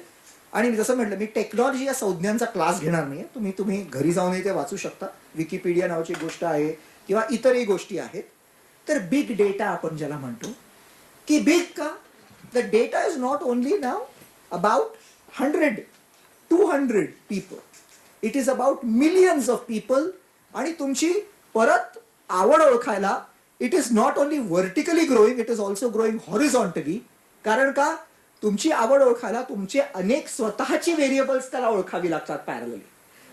आणि जसं म्हटलं मी टेक्नॉलॉजी या संज्ञांचा क्लास घेणार नाही, तुम्ही घरी जाऊनही ते वाचू शकता. विकिपीडिया नावाची गोष्ट आहे किंवा इतरही गोष्टी आहेत. तर बिग डेटा आपण ज्याला म्हणतो, की बिग का, the data is not only now about 100, 200 people, it is about millions of people. आणि तुमची परत आवड ओळखायला it is not only vertically growing, it is also growing horizontally. कारण का, तुमची आवड ओळखायला तुमचे अनेक स्वतःची व्हेरिएबल्स त्याला ओळखावी लागतात पॅरलली.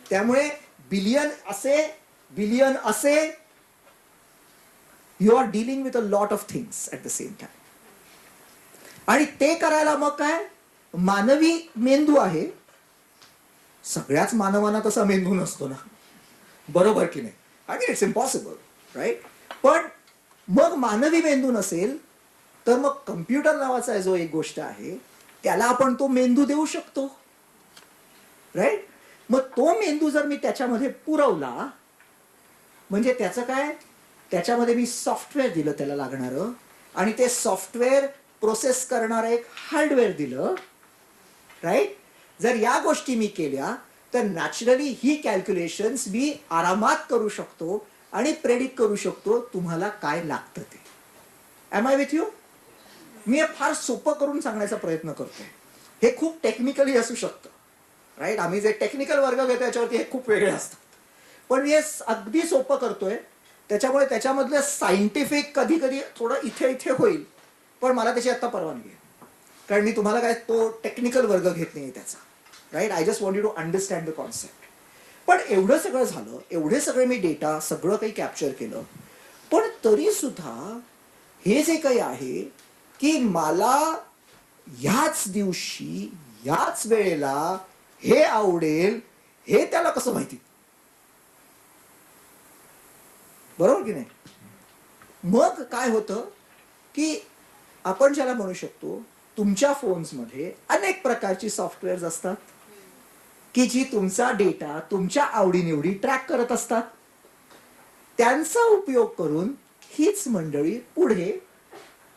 त्यामुळे बिलियन असे you are dealing with a lot of things at the same time. आणि ते करायला मग काय, मानवी मेंदू आहे. सगळ्याच मानवांना तसा मेंदू नसतो ना, बरोबर की नाही? I mean it's impossible, right? पण मग मानवी मेंदू नसेल तर मग कम्प्युटर नावाचा जो एक गोष्ट आहे त्याला आपण तो मेंदू देऊ शकतो, राईट? मग तो मेंदू जर मी त्याच्यामध्ये पुरवला, म्हणजे त्याचं काय, त्याच्यामध्ये मी सॉफ्टवेअर दिलं त्याला लागणारं, आणि ते सॉफ्टवेअर प्रोसेस करणारं एक हार्डवेअर दिलं, राईट? जर या गोष्टी मी केल्या तर नॅचरली ही कॅल्क्युलेशन्स मी आरामात करू शकतो आणि प्रेडिक्ट करू शकतो तुम्हाला काय लागतं ते. Am I with you? मी हे फार सोपं करून सांगण्याचा प्रयत्न करतोय. हे खूप टेक्निकली असू शकतं, राईट? आम्ही जे टेक्निकल वर्ग घेतो त्याच्यावरती हे खूप वेगळे असतात. पण मी हे अगदी सोपं करतोय, त्याच्यामुळे त्याच्यामधलं सायंटिफिक कधी कधी थोडं इथे इथे होईल, पण मला त्याची आत्ता परवानगी आहे. कारण मी तुम्हाला काय तो टेक्निकल वर्ग घेत नाही त्याचा, right? I just want you to understand the concept. पण एवढं सगळं झालं, एवढे सगळे मी डेटा सगळं काही कॅप्चर केलं, पण तरी सुद्धा हे जे काही आहे की मला ह्याच दिवशी ह्याच वेळेला हे आवडेल, हे त्याला कसं माहिती? बरोबर की नाही? मग काय होतं की आपण ज्याला म्हणू शकतो, तुमच्या फोन्समध्ये अनेक प्रकारची सॉफ्टवेअर्स असतात की जी तुमचा डेटा तुमच्या आवडीनिवडी ट्रॅक करत असतात. त्यांचा उपयोग करून हीच मंडळी पुढे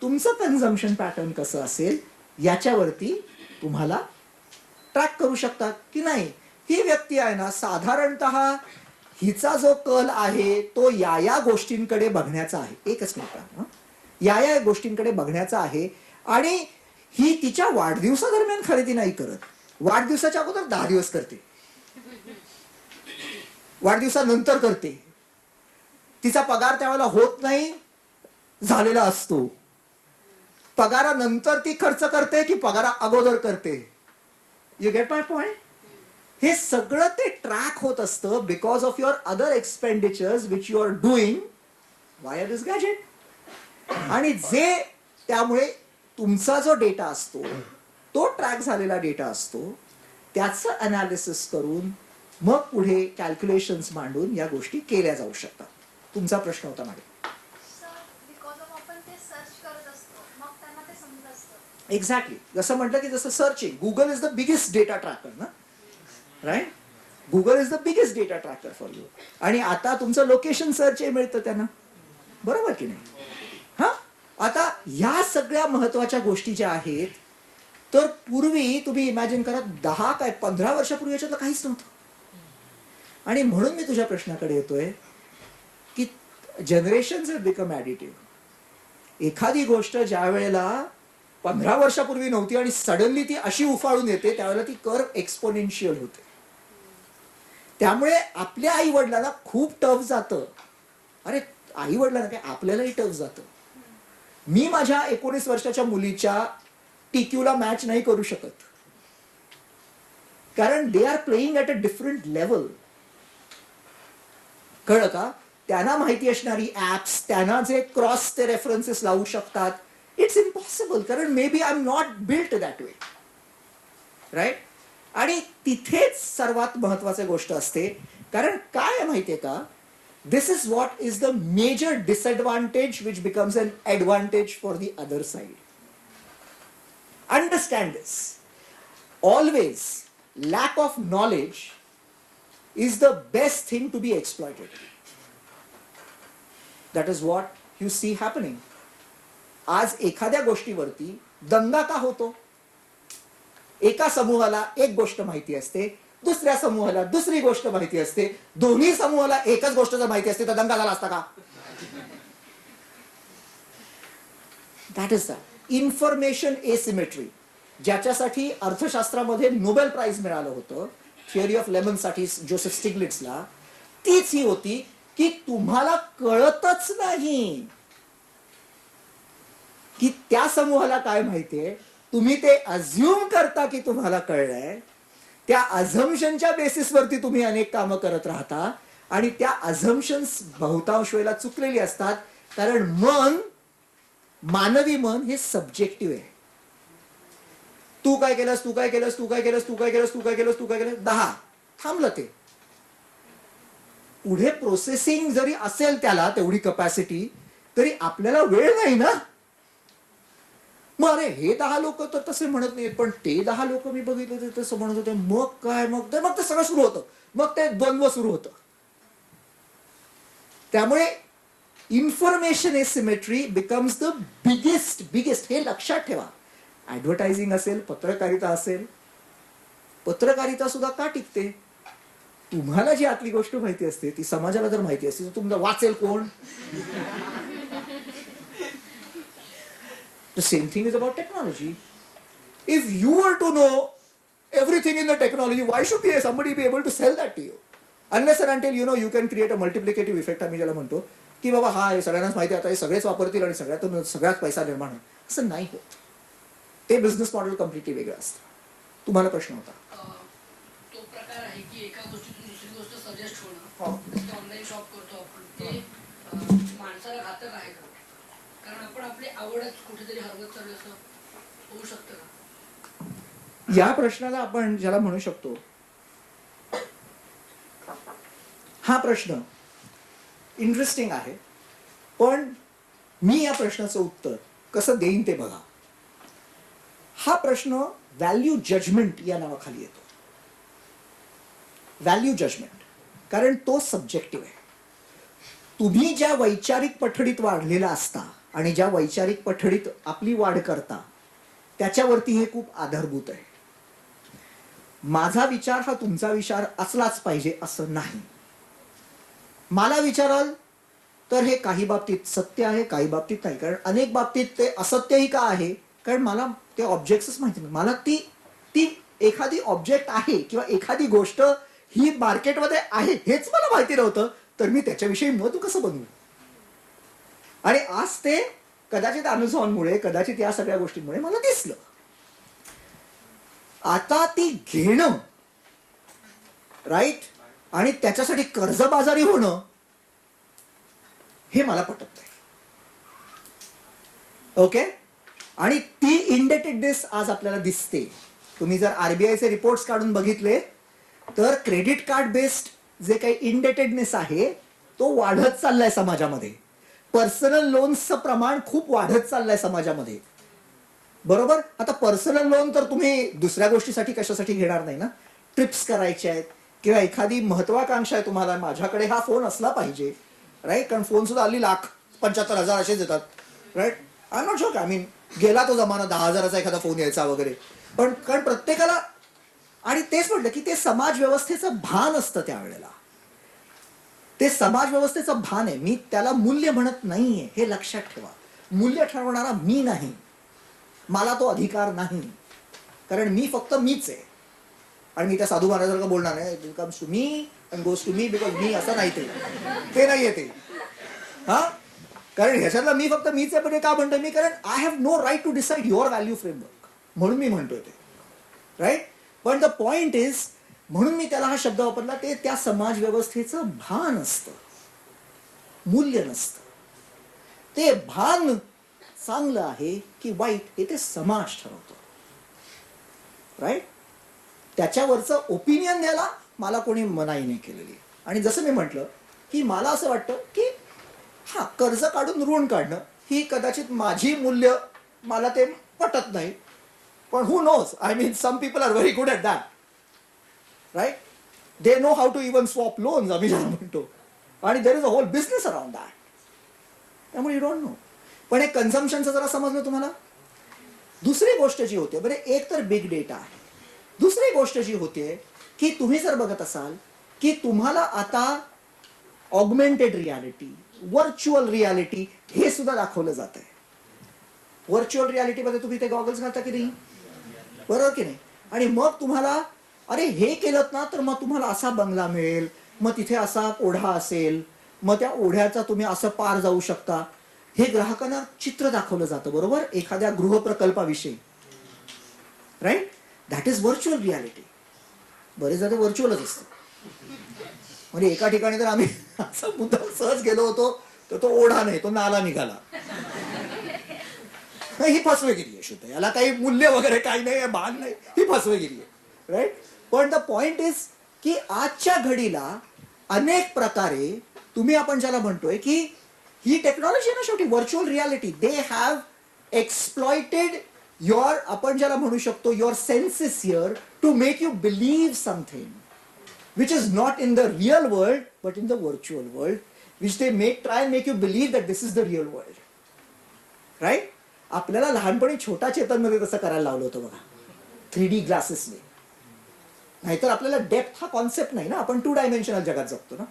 तुमचं कन्झम्पशन पॅटर्न कसं असेल याच्यावरती तुम्हाला ट्रॅक करू शकतात की नाही. ही व्यक्ती आहे ना, साधारणतः हिचा जो कल आहे तो या गोष्टींकडे बघण्याचा आहे. एकच मिनिट, या गोष्टींकडे बघण्याचा आहे. आणि ही तिच्या वाढदिवसादरम्यान खरेदी नाही करत, वाढदिवसाच्या अगोदर 10 दिवस करते, वाढदिवसानंतर करते. तिचा पगार त्यावेळेला होत नाही, झालेला असतो. पगारानंतर ती खर्च करते की पगारा अगोदर करते? You get my point? हे सगळं ते ट्रॅक होत असतं because of your other expenditures which you are doing via this gadget. आणि जे त्यामुळे तुमचा जो डेटा असतो तो ट्रॅक झालेला डेटा असतो, त्याचं अनालिसिस करून मग पुढे कॅल्क्युलेशन्स मांडून या गोष्टी केल्या जाऊ शकतात. तुमचा प्रश्न होता मागे. एक्झॅक्टली, जसं म्हटलं की जसं searching, Google is the biggest data tracker ना, right? Google is the biggest data tracker for you. आणि आता तुमचं लोकेशन सर्च मिळतं त्यांना, बरोबर की नाही? हा, आता ह्या सगळ्या महत्वाच्या गोष्टी ज्या आहेत, तर पूर्वी तुम्ही इमॅजिन करा 10 काय 15 वर्षापूर्वी याच्यातलं काहीच नव्हतं. आणि म्हणून मी तुझ्या प्रश्नाकडे येतोय की जनरेशन्स हॅव बिकम ॲडिटिव्ह. एखादी गोष्ट ज्या वेळेला 15 वर्षापूर्वी नव्हती आणि सडनली ती अशी उफाळून येते, त्यावेळेला ती कर्व एक्सपोनेन्शियल होते. त्यामुळे आपल्या आई वडिलांना खूप टफ जातं. अरे आई वडिलांना काय, आपल्यालाही टफ जातं. मी माझ्या 19 वर्षाच्या मुलीच्या टीक्यूला मॅच नाही करू शकत, कारण they are playing at a different level. कळलं का? त्यांना माहिती असणारी ऍप्स, त्यांना जे क्रॉस ते रेफरन्सेस लावू शकतात, इट्स इम्पॉसिबल, कारण maybe I am not built that way, right? आणि तिथेच सर्वात महत्वाची गोष्ट असते. कारण काय आहे माहितीये का, this is what is the major disadvantage which becomes an advantage for the other side. Understand this. Always lack of knowledge is the best thing to be exploited. That is what you see happening. आज एखाद्या गोष्टीवरती दंगा का होतो? एका समूहाला एक गोष्ट माहिती असते, दुसऱ्या समूहाला दुसरी गोष्ट माहिती असते, दोन्ही समूहाला एकच गोष्ट जर माहिती असते तर दंगा झाला असता का? That is the information asymmetry, ज्याच्यासाठी अर्थशास्त्रामध्ये नोबेल प्राइज मिळालं होतं थिअरी ऑफ लेमन साठी जोसेफ स्टिग्लिट्सला. तीच ही होती की तुम्हाला कळतच नाही की त्या समूहाला काय माहितीये, तुम्ही ते अज्युम करता की तुम्हाला कळलंय, त्या अझम्पशनच्या बेसिसवरती तुम्ही अनेक कामं करत राहता आणि त्या अझम्पशन्स बहुतांश वेळेला चुकलेली असतात, कारण मानवी मन हे सब्जेक्टिव्ह आहे. तू काय केलंस, तू काय केलंस, तू काय केलंस, तू काय केलंस, तू काय केलंस, तू काय केलंस, 10 थांबलं. ते पुढे प्रोसेसिंग जरी असेल त्याला तेवढी कपॅसिटी, तरी आपल्याला वेळ नाही ना. मग अरे हे 10 लोक तर तसे म्हणत नाहीत, पण ते 10 लोक मी बघितले ते तसं म्हणत होते, मग काय, मग ते सगळं सुरू होतं, मग ते द्वंद्व सुरू होतं. त्यामुळे information asymmetry becomes the biggest हे लक्षात ठेवा. ऍडव्हर्टायझिंग असेल, पत्रकारिता असेल, पत्रकारिता सुद्धा का टिकते? तुम्हाला जी आतली गोष्ट माहिती असते ती समाजाला जर माहिती असते तर तुम्हाला वाचेल कोण? The same thing is about technology. If you were to know everything in the technology, why should somebody be able to sell that to you? Unless and until you can create a multiplicative effect, आम्ही ज्याला म्हणतो की बाबा हा हे सगळ्यांनाच माहिती आता हे सगळेच वापरतील आणि सगळ्यात पैसा निर्माण होईल, असं नाही होत. ते बिझनेस मॉडेल कम्प्लिटली वेगळं असतं. तुम्हाला प्रश्न होता? तो प्रकार आहे की एका गोष्टीतून दुसरी गोष्ट सजेस्ट होणं, ऑनलाईन शॉप करतो आपण, ते माणसाला घातक आहे का? कारण आपण आपली आवडच कुठेतरी हरवत चालू असं होऊ शकतं का? या प्रश्नाला आपण ज्याला म्हणू शकतो, हा प्रश्न इंटरेस्टिंग आहे, पण मी या प्रश्नाचं उत्तर कसं देईन ते बघा. हा प्रश्न व्हॅल्यू जजमेंट या नावाखाली येतो. व्हॅल्यू जजमेंट, कारण तो सब्जेक्टिव्ह आहे. तुम्ही ज्या वैचारिक पठडीत वाढलेला असता आणि ज्या वैचारिक पठडीत आपली वाढ करता त्याच्यावरती हे खूप आधारभूत आहे. माझा विचार हा तुमचा विचार असलाच पाहिजे असं नाही. मला विचाराल तर हे काही बाबतीत सत्य आहे, काही बाबतीत नाही. कारण अनेक बाबतीत ते असत्यही का आहे, कारण मला ते ऑब्जेक्ट्सच माहिती नाही. मला ती एखादी ऑब्जेक्ट आहे किंवा एखादी गोष्ट ही मार्केटमध्ये आहे हेच मला माहिती नव्हतं, तर मी त्याच्याविषयी मत कसं बनवू? आणि आज ते कदाचित अमेझॉनमुळे, कदाचित या सगळ्या गोष्टींमुळे मला दिसलं. आता ती घेणं, राईट, आणि त्याच्यासाठी कर्जबाजारी होणं हे मला पटत नाही. ओके. आणि ती इंडेटेडनेस आज आपल्याला दिसते. तुम्ही जर आरबीआयचे रिपोर्ट्स काढून बघितले तर क्रेडिट कार्ड बेस्ड जे काही इंडेटेडनेस आहे तो वाढत चाललाय समाजामध्ये. पर्सनल लोन्सचं प्रमाण खूप वाढत चाललंय समाजामध्ये, बरोबर. आता पर्सनल लोन तर तुम्ही दुसऱ्या गोष्टीसाठी कशासाठी घेणार नाही ना. ट्रिप्स करायचे आहेत किंवा एखादी महत्वाकांक्षा आहे तुम्हाला, माझ्याकडे हा फोन असला पाहिजे, राईट. कारण फोन सुद्धा हल्ली 1,75,000 असेच येतात, right. I not sure, I mean गेला तो जमाना 10,000चा एखादा फोन यायचा वगैरे, पण कारण प्रत्येकाला, आणि तेच म्हटलं की ते समाज व्यवस्थेचं भान असतं त्यावेळेला. ते समाज व्यवस्थेचं भान आहे. मी त्याला मूल्य म्हणत नाहीये, हे लक्षात ठेवा. मूल्य ठरवणारा मी नाही, मला तो अधिकार नाही, कारण मी फक्त मीच आहे. आणि मी त्या साधू महाराजांना बोलणार नाही it comes to me and goes to me because मी असं नाही, ते नाही येते. हा, कारण ह्याच्यातला मी फक्त मीच आहे. पण का म्हणतोय मी? कारण I have no right to decide your value framework, म्हणून मी म्हणतोय ते, राईट. पण द पॉइंट इज, म्हणून मी त्याला हा शब्द वापरला, ते त्या समाज व्यवस्थेचं भान असतं, मूल्य नसतं. ते भान चांगलं आहे की वाईट हे ते समाज ठरवतो, राईट. त्याच्यावरचं ओपिनियन द्यायला मला कोणी मनाई नाही केलेली. आणि जसं मी म्हटलं की मला असं वाटतं की हा, कर्ज काढून ऋण काढणं ही कदाचित माझी मूल्य, मला ते पटत नाही, पण who knows, I mean some people are very good at that, right. They know how to even swap loans, आम्ही ज्याला म्हणतो, आणि there is a whole business around that. त्यामुळे यू डोंट नो. पण हे कन्झम्पशनचं जरा समजलं तुम्हाला. दुसरी गोष्ट जी होते, बरे, एक तर बिग डेटा आहे. दुसरी गोष्ट जी होते की तुम्ही जर बघत असाल की तुम्हाला आता ऑगमेंटेड रियालिटी, व्हर्च्युअल रियालिटी हे सुद्धा दाखवलं जात आहे. व्हर्च्युअल रियालिटीमध्ये तुम्ही ते गॉगल्स घालता की नाही, बरोबर की नाही? आणि मग तुम्हाला अरे हे केलं ना तर मग तुम्हाला असा बंगला मिळेल, मग तिथे असा ओढा असेल, मग त्या ओढ्याचा तुम्ही असं पार जाऊ शकता. हे ग्राहकांना चित्र दाखवलं जातं, बरोबर, एखाद्या गृहप्रकल्पाविषयी. Right, that is virtual reality. बरेचदा ते व्हर्च्युअलच असतं. म्हणजे एका ठिकाणी तर आम्ही असं मुद्दाम सहज गेलो होतो तर तो ओढा नाही, तो नाला निघाला. ही फसवेगिरी आहे शुद्ध, याला काही मूल्य वगैरे काही नाही, भाग नाही, ही फसवेगिरी आहे. राईट, पण द पॉइंट इज की आजच्या घडीला अनेक प्रकारे तुम्ही आपण ज्याला म्हणतोय की ही टेक्नॉलॉजी ना शेवटी virtual reality, they have exploited your, आपण ज्याला म्हणू शकतो, your senses here to make you believe something which is not in the real world but in the virtual world, which they try and make you believe that this is the real world. Right? आपल्याला लहानपणी छोटा चेतनमध्ये तसं करायला लावलं होतं बघा, 3D ग्लासेसने. नाहीतर आपल्याला डेप्थ हा कॉन्सेप्ट नाही ना, आपण 2 डायमेन्शनल जगात जगतो ना,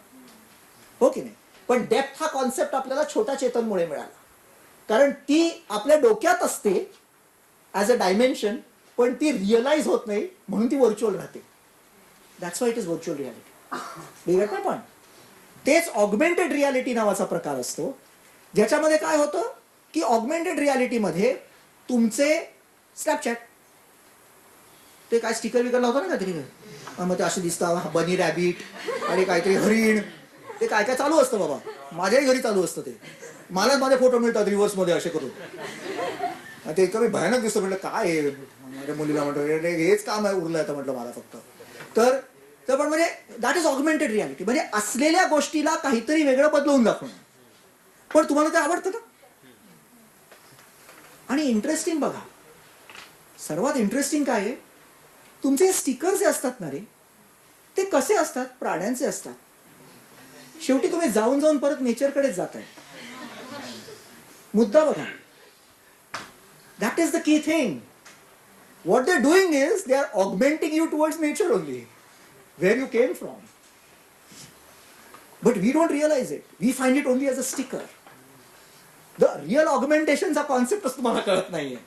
हो की नाही? पण डेप्थ हा कॉन्सेप्ट आपल्याला छोटा चेतनमुळे मिळाला, कारण ती आपल्या डोक्यात असते ॲज अ डायमेन्शन, पण ती रिअलाइज होत नाही म्हणून ती व्हर्च्युअल राहते. That's why it is virtual reality. पण तेच ऑगमेंटेड रियालिटी नावाचा प्रकार असतो, ज्याच्यामध्ये काय होतं की ऑगमेंटेड रियालिटीमध्ये तुमचे स्नॅपचॅट, ते काय स्टिकर विकर लावतो ना काहीतरी, मग ते असे दिसतं बनी रॅबिट आणि काहीतरी हरिण, ते काय काय चालू असतं बाबा. माझ्याही घरी चालू असतं ते, मलाच माझे फोटो मिळतात रिव्हर्समध्ये असे करून. ते इतकं मी भयानक दिसतं. म्हटलं काय आहे, माझ्या मुलीला म्हणतो हेच काम आहे उरलं आता म्हटलं मला फक्त. तर पण म्हणजे दॅट इज ऑगमेंटेड रियालिटी, म्हणजे असलेल्या गोष्टीला काहीतरी वेगळं बदलवून दाखवणं. पण तुम्हाला ते आवडतं ना. आणि इंटरेस्टिंग बघा, सर्वात इंटरेस्टिंग काय आहे, तुमचे स्टिकर जे असतात ना रे, ते कसे असतात, प्राण्यांचे असतात. शेवटी तुम्ही जाऊन जाऊन परत नेचरकडेच जाताय. मुद्दा बघा, that is the key thing. What they're doing is they are augmenting you towards nature only, where you came from. But we don't realize it. We find it only as a sticker. The real augmentation चा कॉन्सेप्टच तुम्हाला कळत नाहीये,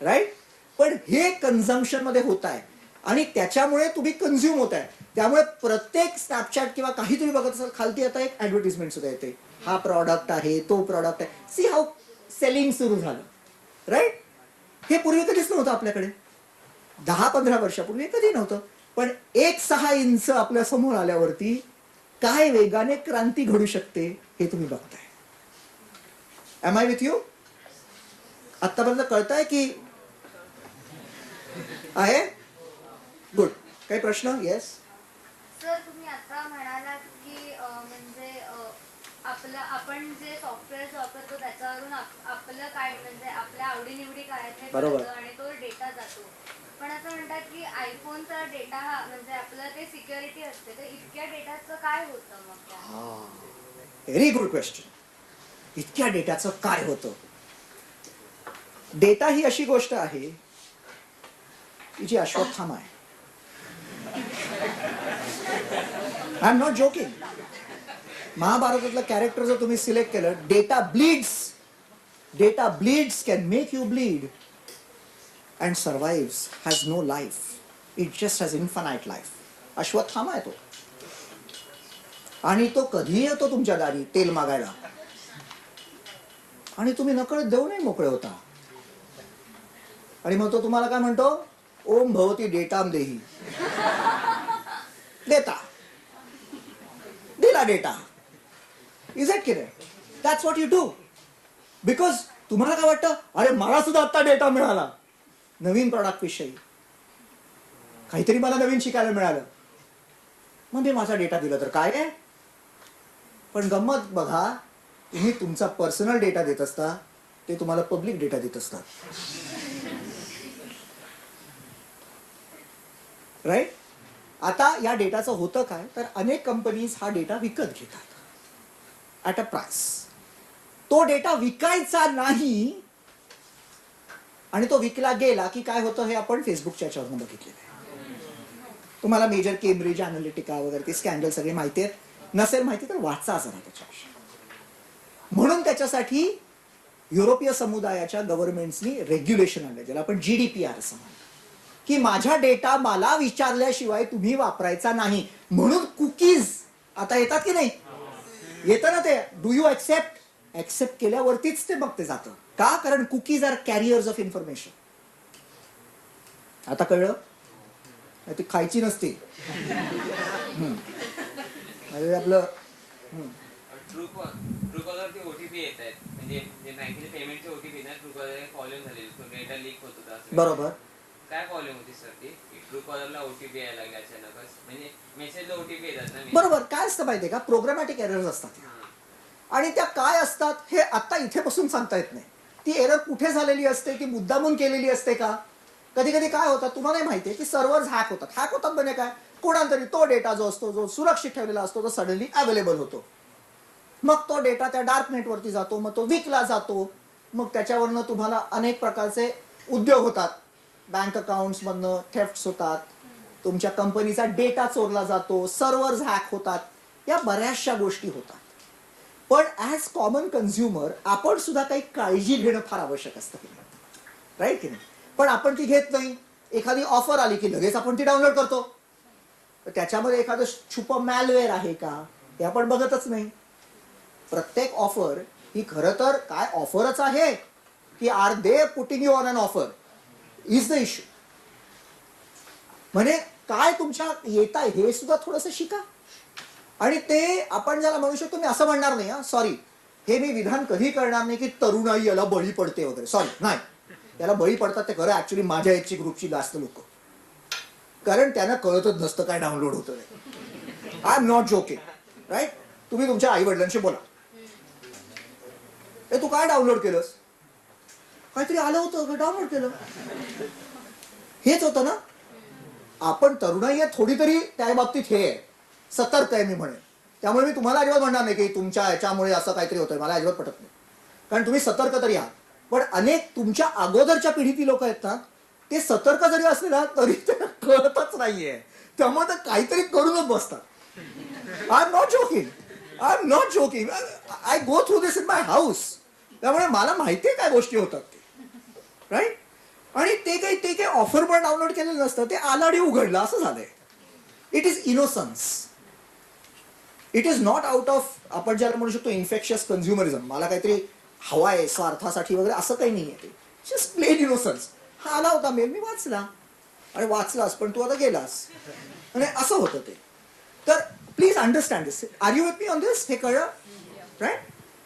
राईट? पण हे कन्झम्पशन मध्ये होत आहे आणि त्याच्यामुळे तुम्ही कन्झ्युम होत आहे. त्यामुळे प्रत्येक स्नॅपचॅट किंवा काही तुम्ही बघत असाल, खालती आता एक ऍडव्हर्टिजमेंट सुद्धा येते, हा प्रॉडक्ट आहे, तो प्रॉडक्ट आहे. सी हाऊ सेलिंग सुरू झालं, राईट? हे पूर्वी कधीच नव्हतं आपल्याकडे. 10-15 वर्षापूर्वी कधी नव्हतं. पण 1.6 इंच आपल्या समोर आल्यावरती काय वेगाने क्रांती घडू शकते हे तुम्ही बघताय. Am I with you? आतापर्यंत कळताय की आहे? गुड. काही प्रश्न? येस सर, तुम्ही आता म्हणालात की म्हणजे आपण जे सॉफ्टवेअर वापरतो त्याच्यावरून आपलं काय, म्हणजे आपल्या आवडीनिवडी काय आहेत हे बरोबर. कळतं आणि तो डेटा जातो. पण असं म्हणतात की आयफोनचा डेटा हा म्हणजे आपलं ते सिक्युरिटी असते, तर इतक्या डेटाचं काय होतं मग? Very good question. इतक्या डेटाचं काय होतं? डेटा ही अशी गोष्ट आहे की जी अश्वत्थामा आहे. I am not joking. महाभारतातलं कॅरेक्टर जर तुम्ही सिलेक्ट केलं, data bleeds can make you bleed and survives, has no life. It just has infinite life. Ashwatthama आहे तो. आणि तो कधीही येतो तुमच्या दारी तेल मागायला आणि तुम्ही नकळत देऊ नाही मोकळे होता. आणि मग तो तुम्हाला काय म्हणतो, ओम भवती डेटाम देही. देता दिला डेटा. इज इट की नाही? That's what you do. Because तुम्हाला काय वाटतं, अरे मला सुद्धा आता डेटा मिळाला नवीन प्रॉडक्ट विषयी, काहीतरी मला नवीन शिकायला मिळालं, मग मी माझा डेटा दिला तर काय आहे. पण गंमत बघा, तुम्ही तुमचा पर्सनल डेटा देत असता, ते तुम्हाला पब्लिक डेटा देत असतात, राईट? आता या डेटाचं होतं काय, तर अनेक कंपनीज हा डेटा विकत घेतात ॲट अ प्राइस. तो डेटा विकायचा नाही आणि तो विकला गेला की काय होतं हे आपण फेसबुकच्या याच्यावरनं बघितलेलं आहे. तुम्हाला मेजर केम्ब्रिज अनालिटिका वगैरे ते स्कॅन्डल सगळे माहिती आहेत. नसेल माहिती तर वाचा जरा त्याच्याविषयी. म्हणून त्याच्यासाठी युरोपीय समुदायाच्या गव्हर्नमेंट्सनी रेग्युलेशन आणलं, ज्याला आपण GDPR असं म्हणतो, की माझ्या डेटा मला विचारल्याशिवाय तुम्ही वापरायचा नाही. म्हणून कुकीज आता येतात की नाही, येतं ना ते, डू यू ऍक्सेप्ट केल्यावरतीच ते मग ते जातं. का? कारण cookies are carriers of information. आता कळलं? ती खायची नसते. आपलं ट्रू कॉलरचे OTP येत आहेत, म्हणजे बँकेचे पेमेंटचे OTP ना ट्रू कॉलर प्रॉब्लेम झालेली, डेटा लीक होत होता. बरोबर. काय प्रॉब्लेम होती सर ती? ट्रू कॉलरला OTP यायला लागला अचानकच, म्हणजे मेसेजला OTP येतात ना. बरोबर. काय असतं माहितीये का, प्रोग्रामॅटिक एरर्स असतात आणि त्या काय असतात हे आता इथे बसून सांगता येत नाही. ती एरर कुठे झालेली असते, ती मुद्दामून केलेली असते का? कधी कधी काय होतं तुम्हाला माहितीये की सर्व्हर्स हॅक होतात म्हणजे काय, कोणातरी तो डेटा जो असतो, जो सुरक्षित ठेवलेला असतो, तो सडनली अवेलेबल होतो. मग तो डेटा त्या डार्क नेटवरती जातो, मग तो विकला जातो. मग त्याच्यावरनं तुम्हाला अनेक प्रकारचे उद्योग होतात. बँक अकाउंट्समधनं थेफ्ट्स होतात, तुमच्या कंपनीचा डेटा चोरला जातो, सर्व्हर्स हॅक होतात, या बऱ्याचशा गोष्टी होतात. पण ॲज कॉमन कन्झ्युमर आपण सुद्धा काही काळजी घेणं फार आवश्यक असतं, राईट की नाही? पण आपण ती घेत नाही. एखादी ऑफर आली की लगेच आपण ती डाउनलोड करतो. त्याच्यामध्ये एखादं छुप मॅलवेअर आहे का हे आपण बघतच नाही. प्रत्येक ऑफर ही खरं तर काय ऑफरच आहे की are they putting you on an offer is the issue. म्हणजे काय तुमच्या येत आहे हे सुद्धा थोडंसं शिका. आणि ते आपण ज्याला म्हणू शकतो, मी असं म्हणणार नाही हा, सॉरी, हे मी विधान कधी करणार नाही की तरुणाई याला बळी पडते वगैरे, सॉरी, नाही. याला बळी पडतात ते खरं ऍक्च्युली माझ्या एजची ग्रुपची जास्त लोक, कारण त्यांना कळतच नसतं काय डाउनलोड होतं. I am not joking, right? तुम्ही तुमच्या आई वडिलांशी बोला, तू काय डाउनलोड केलंस? काहीतरी आलं होतं, डाउनलोड केलं. हेच होतं ना. आपण तरुणाई आहे थोडी तरी त्या बाबतीत हे आहे, सतर्क आहे मी म्हणेन. त्यामुळे मी तुम्हाला अजिबात म्हणणार नाही की तुमच्या याच्यामुळे असं काहीतरी होतंय, मला अजिबात पटत नाही, कारण तुम्ही सतर्क तरी आहात. पण अनेक तुमच्या अगोदरच्या पिढीतील लोक आहेत ना, ते सतर्क जरी असले ना तरी त्यांना कळतच नाहीये, त्यामुळे ते काहीतरी करूनच बसतात. I am not joking, I go through this in my house. त्यामुळे मला माहितीये काय गोष्टी होतात ते, राईट? आणि ते काही ऑफर पण डाउनलोड केलेलं नसतं, ते आलाडी उघडलं असं झालंय. It is innocence. It is not out of, आपण ज्याला म्हणू शकतो इन्फेक्शियस कन्झ्युमरिझम, मला काहीतरी हवाय स्वार्थासाठी वगैरे, असं काही नाहीये. ते जस्ट प्लेन इनोसन्स. हा आला होता मेल, मी वाचला, आणि वाचलास पण तू आता गेलास, आणि असं होतं ते. तर please understand this. Are you with me on this? हे कळलं, राईट?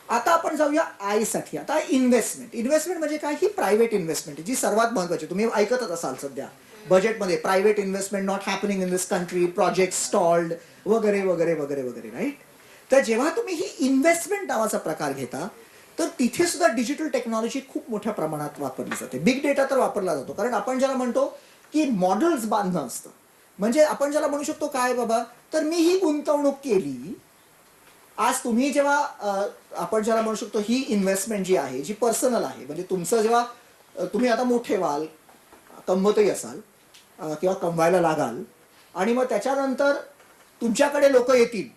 आता आपण जाऊया आयसाठी. आता इन्व्हेस्टमेंट म्हणजे काय? ही प्रायव्हेट इन्व्हेस्टमेंट जी सर्वात महत्वाची. तुम्ही ऐकतच असाल सध्या बजेटमध्ये private investment not happening in this country, project stalled वगैरे वगैरे वगैरे वगैरे, राईट? तर जेव्हा तुम्ही ही इन्व्हेस्टमेंट नावाचा प्रकार घेता, तर तिथे सुद्धा डिजिटल टेक्नॉलॉजी खूप मोठ्या प्रमाणात वापरली जाते. बिग डेटा तर वापरला जातो, कारण आपण ज्याला म्हणतो की मॉडेल्स बांधणं असतं. म्हणजे आपण ज्याला म्हणू शकतो काय बाबा, तर मी ही गुंतवणूक केली. आज तुम्ही जेव्हा आपण ज्याला म्हणू शकतो ही इन्व्हेस्टमेंट जी आहे, जी पर्सनल आहे, म्हणजे तुमचं जेव्हा तुम्ही आता मोठे व्हाल, कमवतही असाल किंवा कमवायला लागाल, आणि मग त्याच्यानंतर तुमच्याकडे लोक येतील,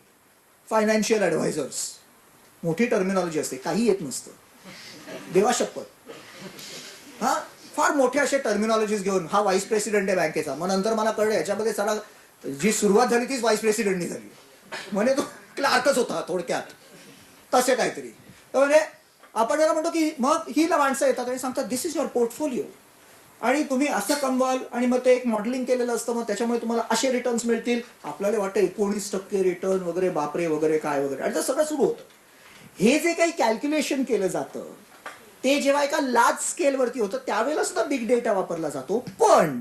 फायनान्शियल ॲडवायझर्स. मोठी टर्मिनॉलॉजी असते, काही येत नसतं, देवा शपथ. हा, फार मोठे असे टर्मिनॉलॉजीज घेऊन, हा व्हाईस प्रेसिडेंट आहे बँकेचा, मग नंतर मला कळलं याच्यामध्ये चला जी सुरुवात झाली तीच व्हाईस प्रेसिडेंटनी झाली, म्हणजे तो क्लार्कच होता थोडक्यात, तसे काहीतरी. तर म्हणजे आपण ज्याला म्हणतो की मग ही माणसं येतात आणि सांगतात दिस इज युअर पोर्टफोलिओ, आणि तुम्ही असं कमवाल, आणि मग ते एक मॉडेलिंग केलेलं असतं, मग त्याच्यामुळे तुम्हाला असे रिटर्न्स मिळतील. आपल्याला वाटतं 19% रिटर्न वगैरे, बापरे वगैरे काय वगैरे, आणि ते सगळं सुरू होतं. हे जे काही कॅल्क्युलेशन केलं जातं ते जेव्हा एका लार्ज स्केलवरती होतं त्यावेळेला सुद्धा बिग डेटा वापरला जातो. पण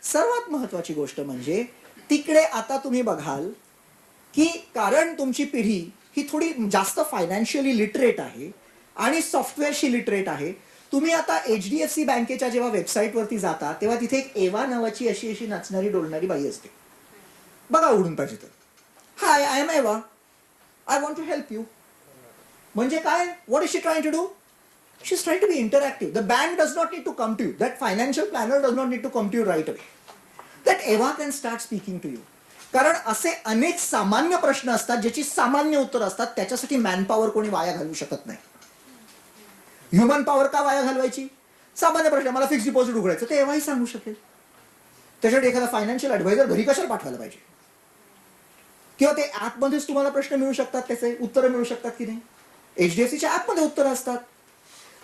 सर्वात महत्वाची गोष्ट म्हणजे तिकडे आता तुम्ही बघाल की कारण तुमची पिढी ही थोडी जास्त फायनान्शियली लिटरेट आहे आणि सॉफ्टवेअरशी लिटरेट आहे. तुम्ही आता HDFC बँकेच्या जेव्हा वेबसाईटवरती जाता तेव्हा तिथे एक एवा नावाची अशी नाचणारी डोलणारी बाई असते, बघा उघडून पाहिजे तर. Hi, I am Ava, I want to help you. म्हणजे काय? What is she trying to do? She is trying to be interactive. The bank does not need to come to you, that financial planner does not need to come to you right away. That Ava can start speaking to you. कारण असे अनेक सामान्य प्रश्न असतात ज्याची सामान्य उत्तर असतात, त्याच्यासाठी मॅनपॉवर कोणी वाया घालवू शकत नाही. ह्युमन पॉवर का वाया घालवायची? सामान्य प्रश्न, मला फिक्स डिपॉझिट उघडायचं, ते एव्हाही सांगू शकेल. त्याच्यासाठी एखादा फायनान्शियल ऍडवायझर घरी कशाला पाठवायला पाहिजे? किंवा ते ऍपमध्येच तुम्हाला प्रश्न मिळू शकतात, त्याचे उत्तरं मिळू शकतात की नाही. HDFCच्या ऍपमध्ये उत्तरं असतात.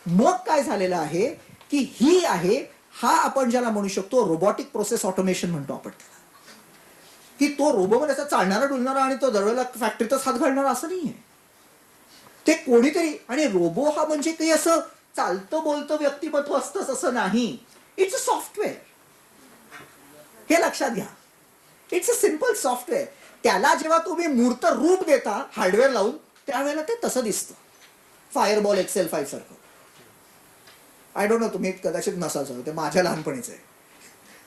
मग काय झालेलं आहे की ही आहे, हा आपण ज्याला म्हणू शकतो रोबोटिक प्रोसेस ऑटोमेशन म्हणतो आपण त्याला, की तो रोबोमध्ये असा चालणारा डुलणारा आणि तो दरवेळेला फॅक्टरीतच हात घालणारा असं नाहीये. ते कोणीतरी, आणि रोबो हा म्हणजे काही असं चालतं बोलतं व्यक्तिमत्व असतंच असं नाही. इट्स अ सॉफ्टवेअर, हे लक्षात घ्या. It's a simple software. त्याला जेव्हा तुम्ही मूर्त रूप देता हार्डवेअर लावून, त्यावेळेला ते तसं दिसतं, फायरबॉल एक्सेल फाईल सारखं. आय डोंट नो, तुम्ही कदाचित नसायचं, ते माझ्या लहानपणीचं आहे.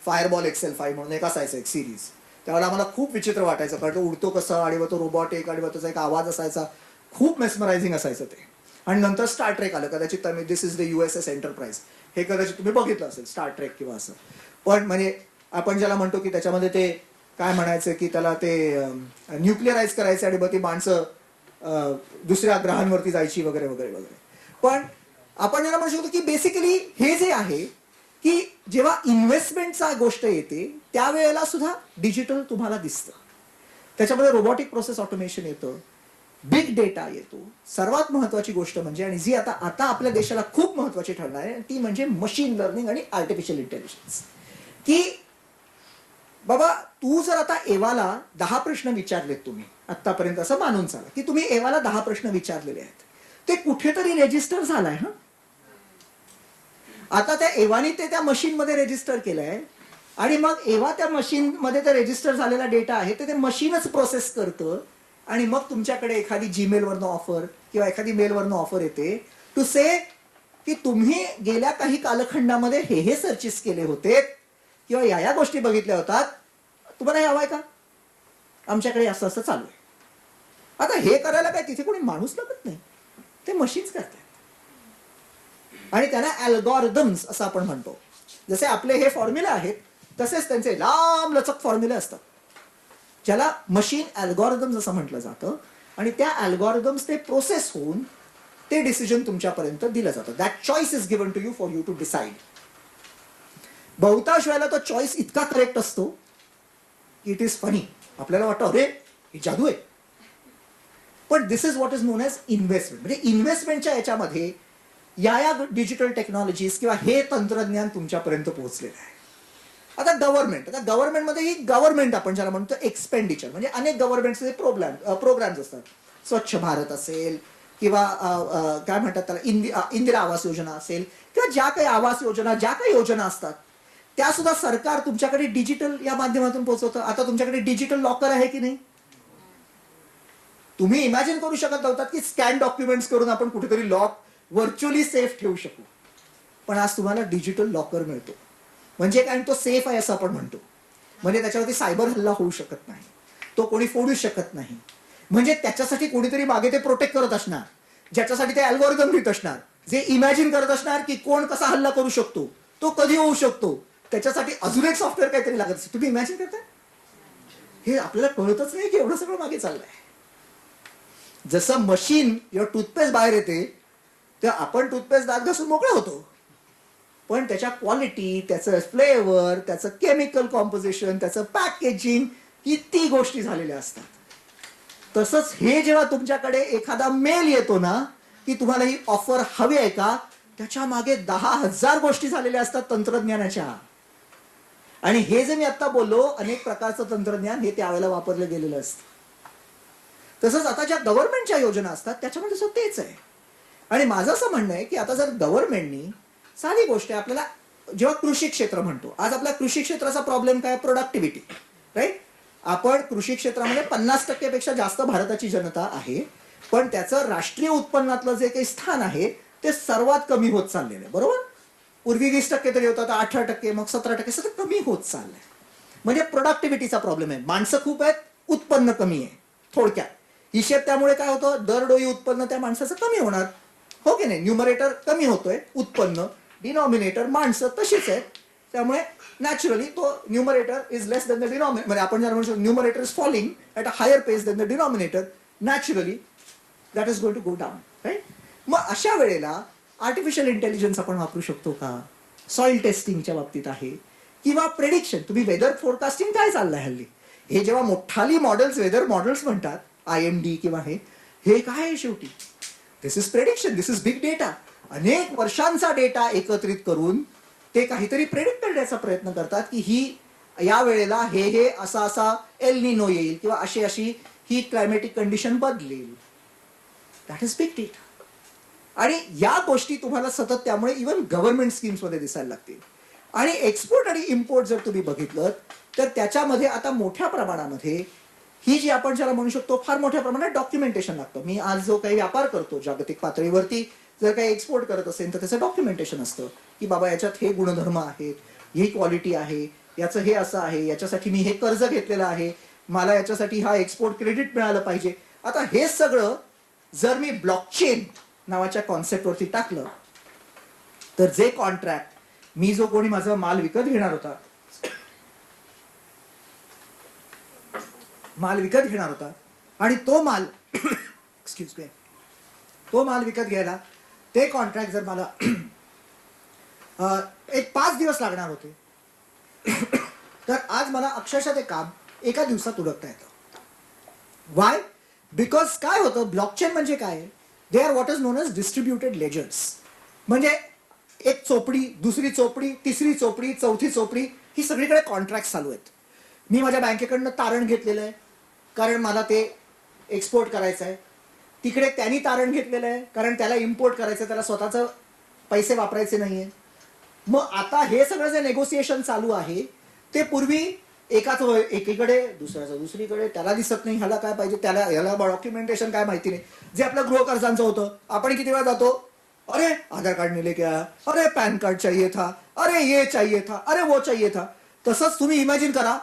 फायरबॉल एक्सेल फाईल म्हणून एक असायचं, एक सिरीज. त्यावेळेला आम्हाला खूप विचित्र वाटायचं, कारण तो उडतो कसा, आणि तो रोबोटिक, आणि त्याचा एक आवाज असायचा, खूप मेस्मरायझिंग असायचं ते. आणि नंतर स्टार ट्रेक आलं, कदाचित तुम्ही दिस इज द USS एंटरप्राइज, हे कदाचित तुम्ही बघितलं असेल, स्टार ट्रेक किंवा असं. पण म्हणजे आपण ज्याला म्हणतो की त्याच्यामध्ये ते काय म्हणायचं की त्याला ते न्यूक्लिअराइज करायचं आणि मग ती माणसं दुसऱ्या ग्रहांवरती जायची वगैरे वगैरे वगैरे. पण आपण याला म्हणू शकतो की बेसिकली हे जे आहे की जेव्हा इन्व्हेस्टमेंटचा गोष्ट येते त्यावेळेला सुद्धा डिजिटल तुम्हाला दिसतं. त्याच्यामध्ये रोबोटिक प्रोसेस ऑटोमेशन येतं, बिग डेटा येतो. सर्वात महत्वाची गोष्ट म्हणजे, आणि जी आता आपल्या देशाला खूप महत्वाची ठरणार आहे, ती म्हणजे मशीन लर्निंग आणि आर्टिफिशियल इंटेलिजन्स. की बाबा, तू जर आता एवाला 10 प्रश्न विचारलेत तुम्ही आतापर्यंत, असं मानून चाला की तुम्ही एवाला 10 प्रश्न विचारलेले आहेत, ते कुठेतरी रेजिस्टर झालाय. हा, आता त्या एवानी ते त्या मशीनमध्ये रेजिस्टर केलंय, आणि मग एव्हा त्या मशीनमध्ये ते रेजिस्टर झालेला डेटा आहे ते मशीनच प्रोसेस करतं, आणि मग तुमच्याकडे एखादी जीमेलवरनं ऑफर किंवा एखादी मेलवरनं ऑफर येते टू से की तुम्ही गेल्या काही कालखंडामध्ये हे सर्चेस केले होते किंवा या गोष्टी बघितल्या होतात, तुम्हाला हे हवंय का? आमच्याकडे असं असं चालू आहे. आता हे करायला काय तिथे कोणी माणूस लागत नाही, ते मशीन्स करतात. आणि त्यांना अल्गोरिदम्स असं आपण म्हणतो. जसे आपले हे फॉर्म्युले आहेत तसेच त्यांचे लांब लचक फॉर्म्युले असतात, ज्याला मशीन अल्गोरिदम्स असं म्हटलं जातं. आणि त्या अल्गोरिदम्स ते प्रोसेस होऊन ते डिसिजन तुमच्यापर्यंत दिलं जातं. That choice is given to you for you to decide. बहुतांश वेळेला तो चॉईस इतका करेक्ट असतो की इट इज फनी. आपल्याला वाटतं अरे ही जादू आहे. पण this is what is known as investment. म्हणजे इन्व्हेस्टमेंटच्या याच्यामध्ये या डिजिटल टेक्नॉलॉजीज किंवा हे तंत्रज्ञान तुमच्यापर्यंत पोहोचलेलं आहे. आता गव्हर्नमेंटमध्ये ही गव्हर्नमेंट आपण ज्याला म्हणतो एक्सपेंडिचर, म्हणजे अनेक गव्हर्नमेंटचे प्रोग्राम्स असतात. स्वच्छ भारत असेल किंवा काय म्हणतात त्याला इंदिरा आवास योजना असेल, किंवा ज्या काही आवास योजना, ज्या काही योजना असतात त्या सुद्धा सरकार तुमच्याकडे डिजिटल या माध्यमातून पोहोचवतं. आता तुमच्याकडे डिजिटल लॉकर आहे की नाही? तुम्ही इमॅजिन करू शकत नव्हतात की स्कॅन डॉक्युमेंट्स करून आपण कुठेतरी लॉक व्हर्च्युअली सेफ ठेवू शकू. पण आज तुम्हाला डिजिटल लॉकर मिळतो. म्हणजे काय, तो सेफ आहे असं आपण म्हणतो. म्हणजे त्याच्यावरती सायबर हल्ला होऊ शकत नाही, तो कोणी फोडू शकत नाही. म्हणजे त्याच्यासाठी कोणीतरी मागे ते प्रोटेक्ट करत असणार, ज्याच्यासाठी ते अल्गोरिदम लिहित असणार, जे इमॅजिन करत असणार की कोण कसा हल्ला करू शकतो, तो कधी होऊ शकतो. त्याच्यासाठी अजून एक सॉफ्टवेअर काहीतरी लागत असतं. तुम्ही इमॅजिन करताय? हे आपल्याला कळतच नाही की एवढं सगळं मागे चाललंय. जसं मशीन किंवा टूथपेस्ट बाहेर येते तेव्हा आपण टूथपेस्ट दात घासून मोकळा होतो, पण त्याच्या क्वालिटी, त्याचं फ्लेवर, त्याचं केमिकल कॉम्पोजिशन, त्याचं पॅकेजिंग, किती गोष्टी झालेल्या असतात. तसंच हे जेव्हा तुमच्याकडे एखादा मेल येतो ना की तुम्हाला ही ऑफर हवी आहे का, त्याच्या मागे 10,000 गोष्टी झालेल्या असतात तंत्रज्ञानाच्या. आणि हे जे मी आता बोललो अनेक प्रकारचं तंत्रज्ञान हे त्यावेळेला वापरलं गेलेलं असतं. तसंच आता ज्या गव्हर्नमेंटच्या योजना असतात त्याच्यामध्ये सुद्धा तेच आहे. आणि माझं असं म्हणणं आहे की आता जर गव्हर्नमेंटनी साधी गोष्ट आहे, आपल्याला जेव्हा कृषी क्षेत्र म्हणतो, आज आपल्या कृषी क्षेत्राचा प्रॉब्लेम काय? Productivity, right? आपण कृषी क्षेत्रामध्ये 50% पेक्षा जास्त भारताची जनता आहे, पण त्याचं राष्ट्रीय उत्पन्नातलं जे काही स्थान आहे ते सर्वात कमी होत चाललेलं आहे. बरोबर? पूर्वी 20% तरी होतं, आता 18%, मग 17%, सतत कमी होत चाललंय. म्हणजे प्रोडक्टिव्हिटीचा प्रॉब्लेम आहे. माणसं खूप आहेत, उत्पन्न कमी आहे. थोडक्यात हिशेब त्यामुळे काय होतं, दरडोई उत्पन्न त्या माणसाचं कमी होणार, हो की नाही? न्यूमरेटर कमी होतोय उत्पन्न, डिनॉमिनेटर माणसं तशीच आहेत. त्यामुळे नॅचरली तो numerator is less than the denominator, म्हणजे आपण ज्याला म्हणतो numerator is falling at a higher pace than the denominator, naturally that is going to go down, right. मग अशा वेळेला आर्टिफिशियल इंटेलिजन्स आपण वापरू शकतो का? सॉइल टेस्टिंगच्या बाबतीत आहे, किंवा प्रेडिक्शन. तुम्ही वेदर फोरकास्टिंग काय चाललंय हल्ली, हे जेव्हा मोठाली मॉडेल्स वेदर मॉडेल्स म्हणतात IMD किंवा हे काय आहे शेवटी? This is prediction, this is big data. अनेक वर्षांचा डेटा एकत्रित करून ते काहीतरी प्रेडिक्ट करण्याचा प्रयत्न करतात की ही या वेळेला हे असा एल निनो येईल किंवा अशी ही क्लायमॅटिक कंडिशन बदलेल. That is big data. आणि या गोष्टी तुम्हाला सतत त्यामुळे इव्हन गव्हर्नमेंट स्कीम्समध्ये दिसायला लागतील. आणि एक्सपोर्ट आणि इम्पोर्ट जर तुम्ही बघितलं तर त्याच्यामध्ये आता मोठ्या प्रमाणामध्ये ही जी आपण ज्याला म्हणू शकतो फार मोठ्या प्रमाणात डॉक्युमेंटेशन लागतं. मी आज जो काही व्यापार करतो जागतिक पातळीवरती जर काही एक्सपोर्ट करत असेल तर त्याचं डॉक्युमेंटेशन असतं की बाबा याच्यात हे गुणधर्म आहेत, ही क्वालिटी आहे, याचं हे असं आहे, याच्यासाठी मी हे कर्ज घेतलेलं आहे, मला याच्यासाठी हा एक्सपोर्ट क्रेडिट मिळालं पाहिजे. आता हे सगळं जर मी ब्लॉकचेन नावाच्या कॉन्सेप्टवरती टाकलं तर जे कॉन्ट्रॅक्ट मी जो कोणी माझा माल विकत घेणार होता आणि तो माल एक्सक्यूज मी, तो माल विकत घ्यायला ते कॉन्ट्रॅक्ट जर मला एक 5 दिवस लागणार होते तर आज मला अक्षरशः ते काम एका दिवसात उरकता येतं. वाय? बिकॉज काय होतं, ब्लॉकचेन म्हणजे काय, they are what is known as distributed ledgers. म्हणजे एक चोपडी, दुसरी चोपडी, तिसरी चोपडी, चौथी चोपडी, ही सगळीकडे कॉन्ट्रॅक्ट चालू आहेत. मी माझ्या बँकेकडनं तारण घेतलेलं आहे कारण मला ते एक्सपोर्ट करायचं आहे, तिकडे त्यांनी तारण घेतलेलं आहे कारण त्याला इम्पोर्ट करायचं, त्याला स्वतःचं पैसे वापरायचे नाहीये. मग आता हे सगळं जे नेगोसिएशन चालू आहे ते पूर्वी एकाचं एकीकडे दुसऱ्याचं दुसरीकडे, त्याला दिसत नाही ह्याला काय पाहिजे, त्याला ह्याला डॉक्युमेंटेशन काय माहिती नाही. जे आपलं गृहकर्जांचं होतं, आपण किती वेळा जातो, अरे आधार कार्ड नहीं लेके आया, अरे पॅन कार्ड चाहिए था, अरे ये चाहिए था, अरे वो चाहिए था. तसंच तुम्ही इमॅजिन करा